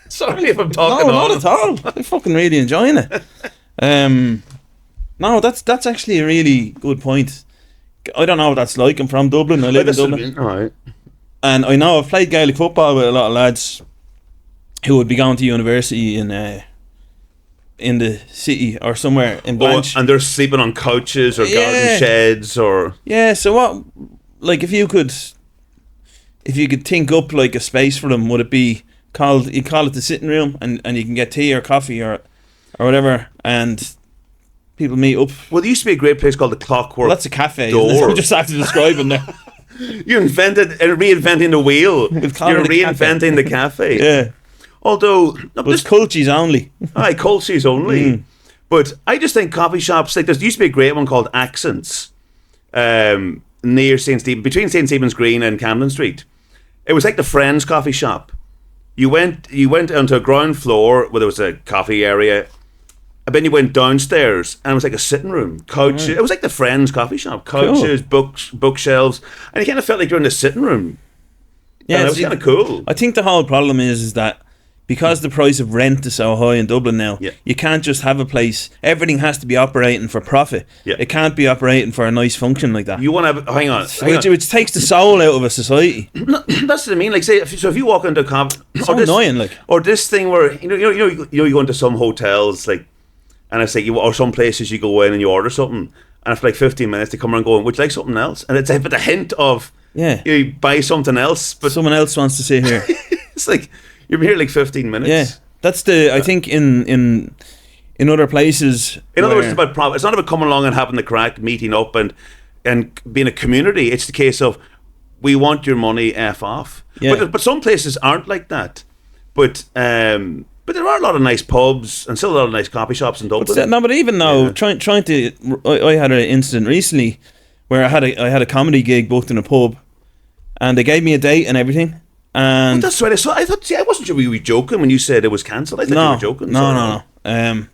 Sorry if I'm talking No, on. not at all. I'm fucking really enjoying it. No, that's actually a really good point. I don't know what that's like. I'm from Dublin. I live in Dublin. Alright. And I know I've played Gaelic football with a lot of lads who would be going to university in the city or somewhere in Blanche. And they're sleeping on couches or garden sheds or... Yeah, so what, like, if you could think up like a space for them, would it be called, you call it the sitting room, and you can get tea or coffee or whatever, and people meet up. Well, there used to be a great place called the Clockwork. Well, that's a cafe. Door. We just have to describe it there. You reinventing the wheel. You're reinventing the cafe. Yeah. Although, but it's cultures only. Aye, cultures only. But I just think coffee shops, like there used to be a great one called Accents, near St. Stephen, between St. Stephen's Green and Camden Street. It was like the Friends coffee shop. You went onto a ground floor where there was a coffee area, and then you went downstairs and it was like a sitting room, couches. It was like the Friends coffee shop, couches, bookshelves, and you kind of felt like you're in the sitting room. Yeah, it was kind of cool. I think the whole problem is that because the price of rent is so high in Dublin now, you can't just have a place. Everything has to be operating for profit. Yeah. It can't be operating for a nice function like that. You want to hang on, which takes the soul out of a society. That's what I mean. Like, say, if you walk into a it's so annoying, like, or this thing where you go into some hotels, like, and I say or some places you go in and you order something, and for like 15 minutes they come around going, would you like something else? And it's a bit a hint of you buy something else, but someone else wants to sit here. It's like you've been here like 15 minutes. Yeah, that's I think in other places. In other words, it's about profit. It's not about coming along and having the crack, meeting up and being a community. It's the case of we want your money, F off. Yeah. But some places aren't like that. But there are a lot of nice pubs and still a lot of nice coffee shops in Dublin. But even though trying to, I had an incident recently where I had a comedy gig booked in a pub, and they gave me a date and everything. And that's right. I thought. I wasn't sure you were joking when you said it was cancelled. I thought you were joking. No.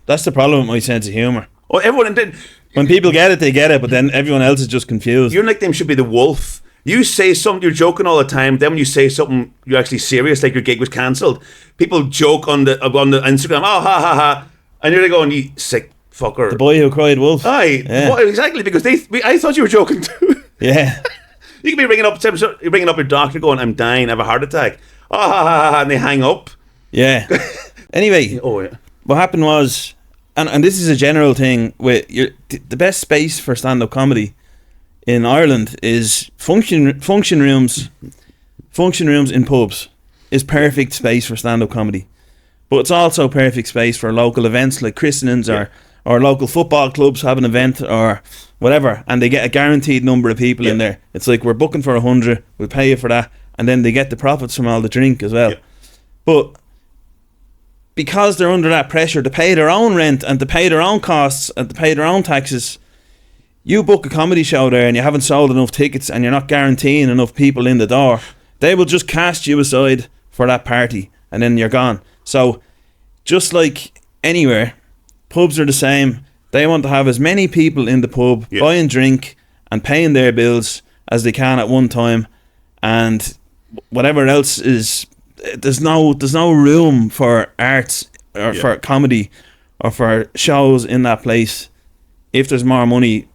That's the problem with my sense of humour. Oh, everyone did. When people get it, they get it, but then everyone else is just confused. Your nickname should be the Wolf. You say something, you're joking all the time. Then when you say something, you're actually serious, like your gig was cancelled. People joke on the Instagram, oh, ha, ha, ha. And you're like going, you sick fucker. The boy who cried wolf. Aye, well, exactly, because I thought you were joking too. Yeah. You could be ringing up your doctor going, I'm dying, I have a heart attack. Oh, ha, ha, ha, and they hang up. Yeah. Anyway, what happened was, and this is a general thing, with the best space for stand-up comedy in Ireland is function rooms in pubs is perfect space for stand-up comedy, but it's also perfect space for local events like christenings or local football clubs have an event or whatever, and they get a guaranteed number of people in there. It's like, we're booking for 100, we'll pay you for that, and then they get the profits from all the drink as well. But because they're under that pressure to pay their own rent and to pay their own costs and to pay their own taxes, you book a comedy show there and you haven't sold enough tickets and you're not guaranteeing enough people in the door, they will just cast you aside for that party and then you're gone. So just like anywhere, pubs are the same. They want to have as many people in the pub buying drink and paying their bills as they can at one time, and whatever else is, there's no room for arts or for comedy or for shows in that place if there's more money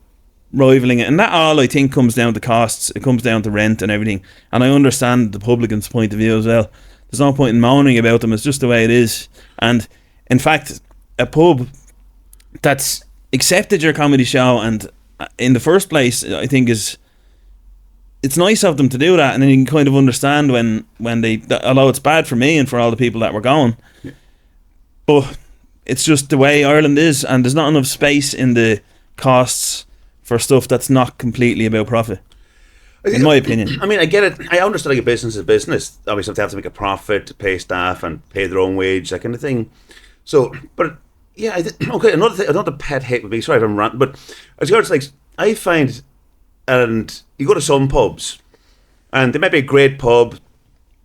rivaling it. And that all, I think, comes down to costs. It comes down to rent and everything, and I understand the publican's point of view as well. There's no point in moaning about them. It's just the way it is. And in fact, a pub that's accepted your comedy show and in the first place, I think it's nice of them to do that, and then you can kind of understand when they, although it's bad for me and for all the people that were going, but it's just the way Ireland is, and there's not enough space in the costs for stuff that's not completely about profit, in my opinion. I mean, I get it. I understand like a business is business. Obviously, they have to make a profit, to pay staff and pay their own wage, that kind of thing. So, but yeah, okay. Another pet hate would be, sorry if I'm ranting, but as regards, like, I find, and you go to some pubs, and they might be a great pub,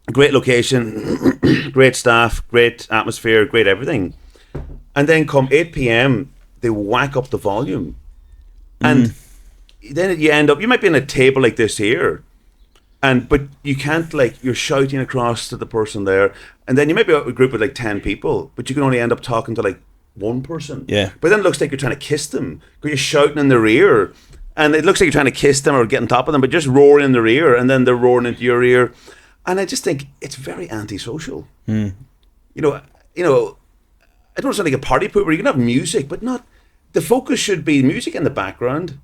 great location, great staff, great atmosphere, great everything, and then come 8 p.m, they whack up the volume, and then you end up, you might be in a table like this here, But you can't, like, you're shouting across to the person there, and then you might be a group with like 10 people, but you can only end up talking to like one person. Yeah. But then it looks like you're trying to kiss them because you're shouting in their ear, and it looks like you're trying to kiss them or get on top of them, but just roaring in their ear, and then they're roaring into your ear, and I just think it's very antisocial. You know, I don't sound like a party pooper. You can have music, but not. The focus should be music in the background,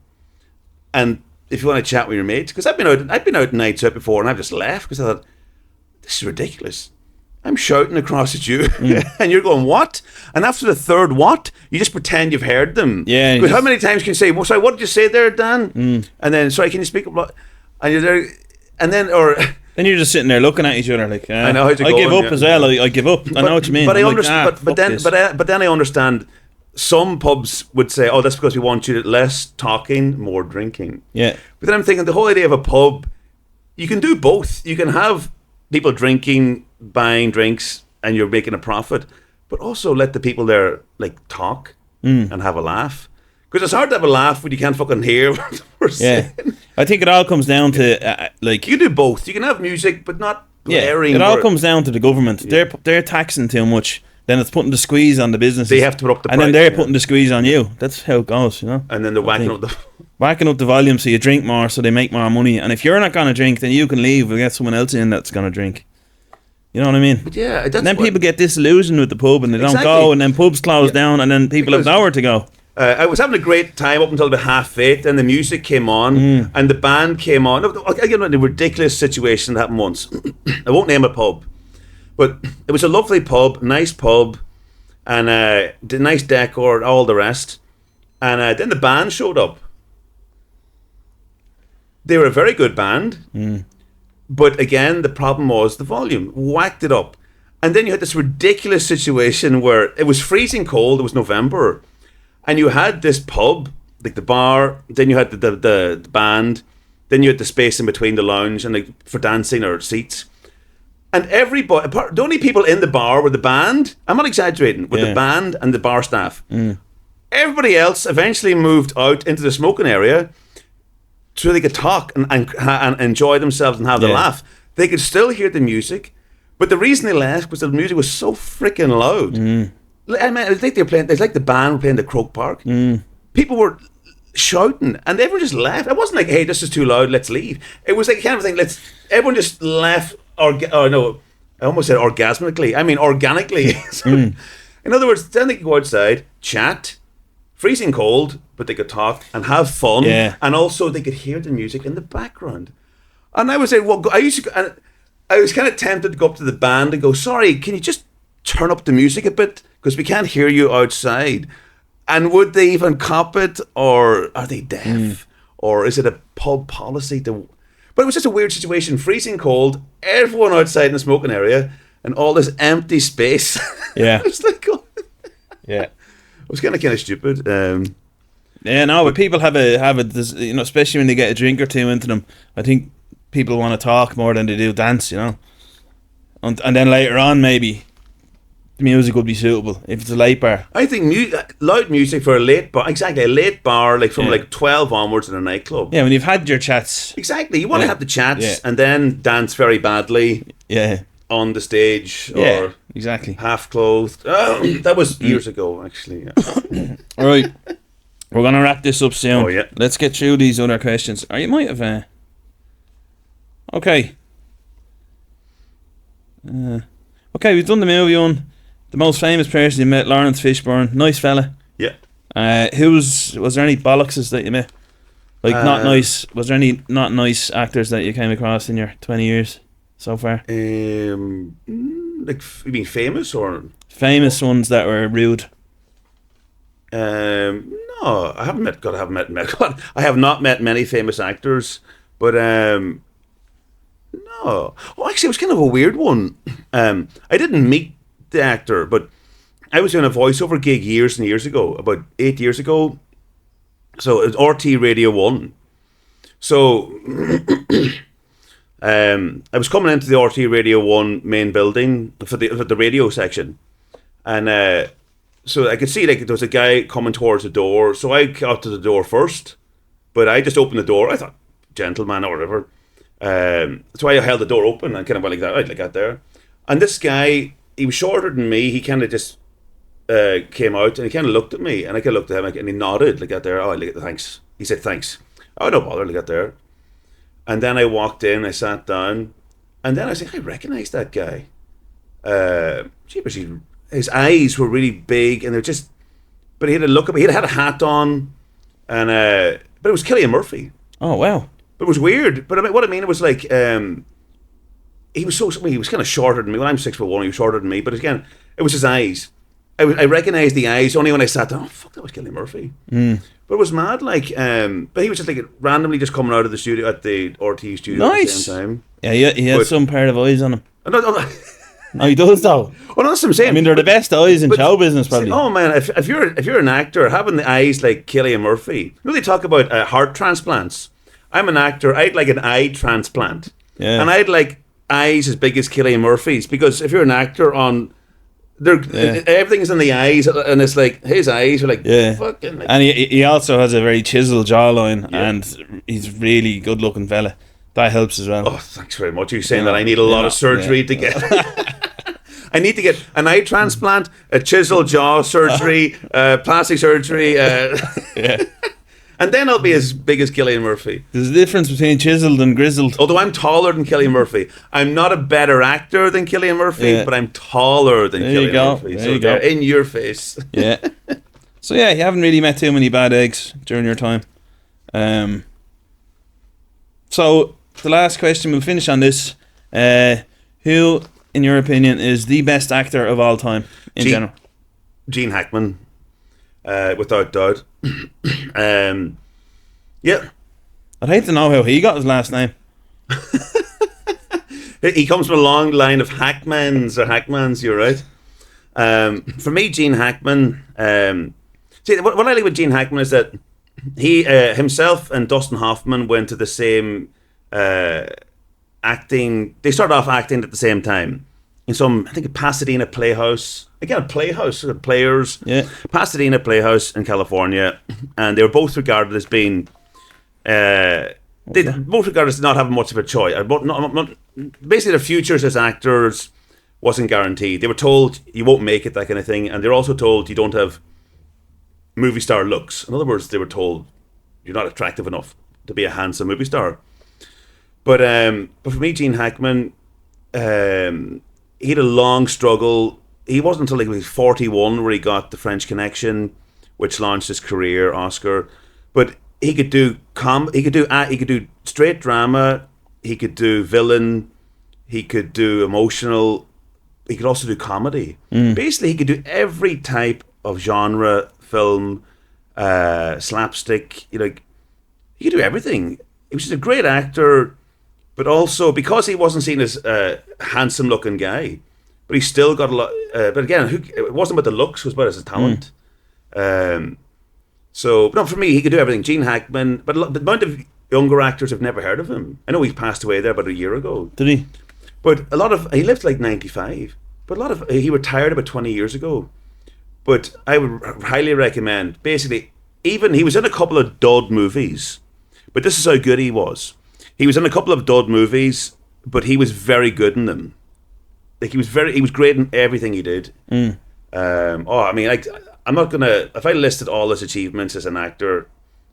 and if you want to chat with your mates, because I've been out nights out before, and I've just left because I thought this is ridiculous. I'm shouting across at you, and you're going what? And after the third what, you just pretend you've heard them. Yeah. Because how many times can you say, "Well, sorry, what did you say there, Dan?" And then, sorry, can you speak up? And you're there, and then Then you're just sitting there looking at each other like, I know how's it I give going, up as well. I give up. I know what you mean. But I I'm understand. like, but then I understand. Some pubs would say, "Oh, that's because we want you to less talking, more drinking." Yeah. But then I'm thinking the whole idea of a pub, you can do both. You can have people drinking, buying drinks, and you're making a profit, but also let the people there like talk and have a laugh. Because it's hard to have a laugh when you can't fucking hear what we're saying. I think it all comes down to like You can do both. You can have music, but not blaring. It all comes down to the government. They're taxing too much. Then it's putting the squeeze on the businesses. They have to put up the price. And then they're putting the squeeze on you. That's how it goes, you know. And then they're whacking up the volume so you drink more so they make more money. And if you're not going to drink, then you can leave. We'll get someone else in that's going to drink. You know what I mean? But yeah, that's and then people get disillusioned with the pub and they don't Exactly. go, and then pubs close down, and then people have nowhere to go. I was having a great time up until about 8:30. Then the music came on and the band came on. Again, a ridiculous situation that happened once. I won't name a pub, but it was a lovely pub, nice pub, and nice decor, all the rest. And then the band showed up. They were a very good band, but again, the problem was the volume. Whacked it up. And then you had this ridiculous situation where it was freezing cold, it was November, and you had this pub, like the bar, then you had the band, then you had the space in between the lounge and like for dancing or seats. And everybody, the only people in the bar were the band, I'm not exaggerating, were the band and the bar staff. Everybody else eventually moved out into the smoking area so they could talk and enjoy themselves and have the laugh. They could still hear the music, but the reason they left was the music was so freaking loud. I mean, it's like they were playing. It's like the band were playing the Croke Park. People were shouting, and everyone just left. It wasn't like, "Hey, this is too loud. Let's leave." It was like kind of thing. Everyone just left. Oh no, I almost said orgasmically. I mean organically. In other words, then they could go outside, chat, freezing cold, but they could talk and have fun, and also they could hear the music in the background. And I was saying, well, I was kind of tempted to go up to the band and go, "Sorry, can you just turn up the music a bit, because we can't hear you outside." And would they even cop it, or are they deaf, or is it a pub policy to? But it was just a weird situation. Freezing cold, everyone outside in the smoking area, and all this empty space. Yeah, It was like, it was kind of stupid. But people have this, you know, especially when they get a drink or two into them. I think people want to talk more than they do dance, you know. And then later on, maybe the music would be suitable if it's a late bar. I think loud music for a late bar, exactly, a late bar, like from like 12 onwards in a nightclub. Yeah, when you've had your chats. Exactly, you want to have the chats and then dance very badly. Yeah. On the stage or exactly half clothed. That was years ago, actually. All right, we're gonna wrap this up soon. Oh yeah. Let's get through these other questions. Or you might have. Okay. Okay, we've done the movie one. The most famous person you met, Lawrence Fishburne. Nice fella. Yeah. Was there any bollockses that you met? Like not nice. Was there any not nice actors that you came across in your 20 years so far? Like, you mean famous or famous ones that were rude? No, I haven't met. God, I haven't met. God, I have not met many famous actors, but no. Oh, actually, it was kind of a weird one. I didn't meet the actor, but I was doing a voiceover gig years and years ago, about 8 years ago. So it was RT Radio 1. So I was coming into the RT Radio 1 main building for the radio section, and so I could see like there was a guy coming towards the door. So I got to the door first, but I just opened the door. I thought, gentleman or whatever. That's why I held the door open and kind of went like that, right, like that there. And this guy, he was shorter than me. He kind of just came out and he kind of looked at me, and I kind of looked at him and he nodded like that there. Oh, like, thanks. He said thanks. Oh, no bother, like that there. And then I walked in, I sat down, and then I was like, I recognise that guy. His eyes were really big, and they're just. But he had a look at me. He had a hat on, and but it was Cillian Murphy. Oh wow! But it was weird. But I mean, what I mean, it was like he was he was kind of shorter than me. When I'm 6'1", he was shorter than me. But again, it was his eyes. I recognised the eyes only when I sat down. Oh fuck, that was Cillian Murphy. But it was mad, like. But he was just like randomly just coming out of the studio at the RT studio at the same time. Yeah, he had some pair of eyes on him. No, he does though. Well, that's what I'm saying. I mean, they're the best eyes in show business, probably. Oh man, if you're an actor, having the eyes like Cillian Murphy. You know, they talk about heart transplants. I'm an actor. I'd like an eye transplant, and I'd like eyes as big as Cillian Murphy's, because if you're an actor everything's in the eyes, and it's like his eyes are like fucking. Like, and he also has a very chiseled jawline, and he's really good looking fella. That helps as well. Oh, thanks very much. You're saying that I need a lot of surgery to get. I need to get an eye transplant, a chiseled jaw surgery, plastic surgery, and then I'll be as big as Cillian Murphy. There's a difference between chiseled and grizzled. Although I'm taller than Cillian Murphy, I'm not a better actor than Cillian Murphy, but I'm taller than Cillian Murphy. There you go. In your face. Yeah. So you haven't really met too many bad eggs during your time. So the last question, we'll finish on this. Who, in your opinion, is the best actor of all time in general? Gene Hackman, without doubt. Yeah. I'd hate to know how he got his last name. He comes from a long line of Hackmans, you're right. For me, Gene Hackman... see, what I like with Gene Hackman is that he himself and Dustin Hoffman went to the same acting... They started off acting at the same time. In some, I think, a Pasadena Playhouse. Again, a playhouse, players. Yeah. Pasadena Playhouse in California. And they were both regarded as being... They both regarded as not having much of a choice. Basically, their futures as actors wasn't guaranteed. They were told you won't make it, that kind of thing. And they're also told you don't have movie star looks. In other words, they were told you're not attractive enough to be a handsome movie star. But for me, Gene Hackman... he had a long struggle. He wasn't until he was 41 where he got The French Connection, which launched his career, Oscar. But he could do he could do straight drama. He could do villain. He could do emotional. He could also do comedy. Basically, he could do every type of genre, film, slapstick. He could do everything. He was just a great actor. But also, because he wasn't seen as a handsome-looking guy, but he still got a lot... but again, it wasn't about the looks, it was about his talent. So, no, for me, he could do everything. Gene Hackman, but the amount of younger actors have never heard of him. I know he passed away there about a year ago. Did he? But he lived like 95. But he retired about 20 years ago. But I would highly recommend, basically, even he was in a couple of dud movies, but this is how good he was. He was in a couple of dud movies, but he was very good in them. Like he was great in everything he did. I'm not gonna. If I listed all his achievements as an actor,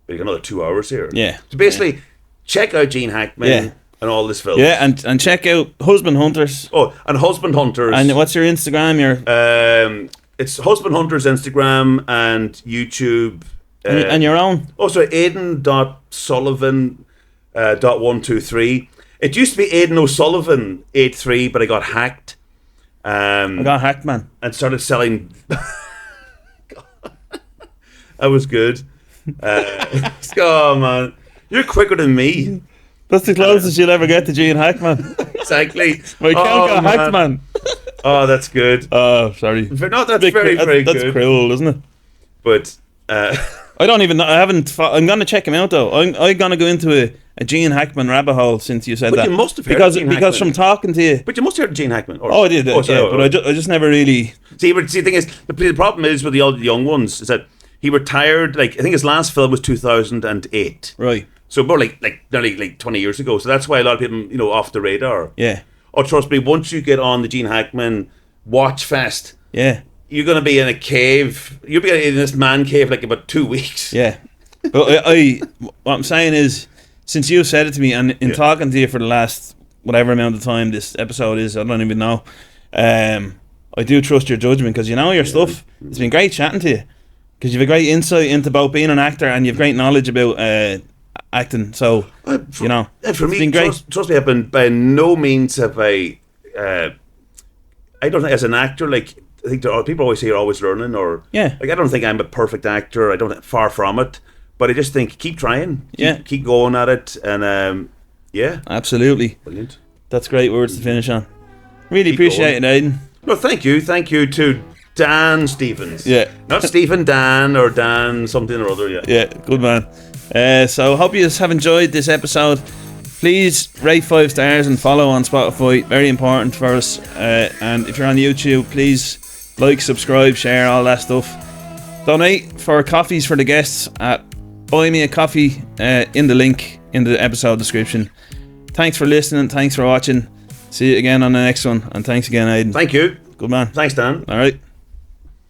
we've got another 2 hours here. Yeah. So basically, check out Gene Hackman and all this film. Yeah, and check out Husband Hunters. Oh, and Husband Hunters. And what's your Instagram? It's Husband Hunters Instagram and YouTube. And your own. Oh, sorry, Aidan.Sullivan. .123. It used to be Aidan O'Sullivan 83, but I got hacked. I got hacked, man, and started selling. That was good. Oh man, you're quicker than me. That's the closest you'll ever get to Gene Hackman. Exactly. My account got hacked, man. Oh, that's good. Oh, sorry. No, that's very good. That's cruel, isn't it? But I don't even know. I'm gonna check him out though. I'm gonna go into a Gene Hackman rabbit hole since you said but that. You must have heard because Gene because Hackman. From talking to you. But you must have heard Gene Hackman. I did. But I just never really. See, the thing is, the problem is with the old young ones is that he retired. Like I think his last film was 2008. Right. So more like nearly like 20 years ago. So that's why a lot of people, you know, off the radar. Yeah. Oh, trust me, once you get on the Gene Hackman Watch Fest, Yeah. you're going to be in a cave. You'll be in this man cave like about 2 weeks. Yeah. But what I'm saying is, since you said it to me, and in talking to you for the last whatever amount of time this episode is, I don't even know. I do trust your judgment because you know your stuff. It's been great chatting to you because you have a great insight into both being an actor and you have great knowledge about acting. So you know, for me, it's been great. Trust me, I've been by no means have I don't think as an actor, like I think people always say you're always learning, or Yeah. like I don't think I'm a perfect actor. I don't, far from it, but I just think keep trying, keep going at it, and Absolutely, brilliant. That's great words to finish on. Really Keep appreciate going. it, Aidan. No, thank you to Dan Stevens. Yeah. Not Stephen Dan or Dan something or other. Yeah, good man. So hope you have enjoyed this episode. Please rate 5 stars and follow on Spotify. Very important for us. And if you're on YouTube, please like, subscribe, share, all that stuff. Donate for coffees for the guests at Buy Me a Coffee in the link in the episode description. Thanks for listening. Thanks for watching. See you again on the next one. And thanks again, Aidan. Thank you. Good man. Thanks, Dan. All right.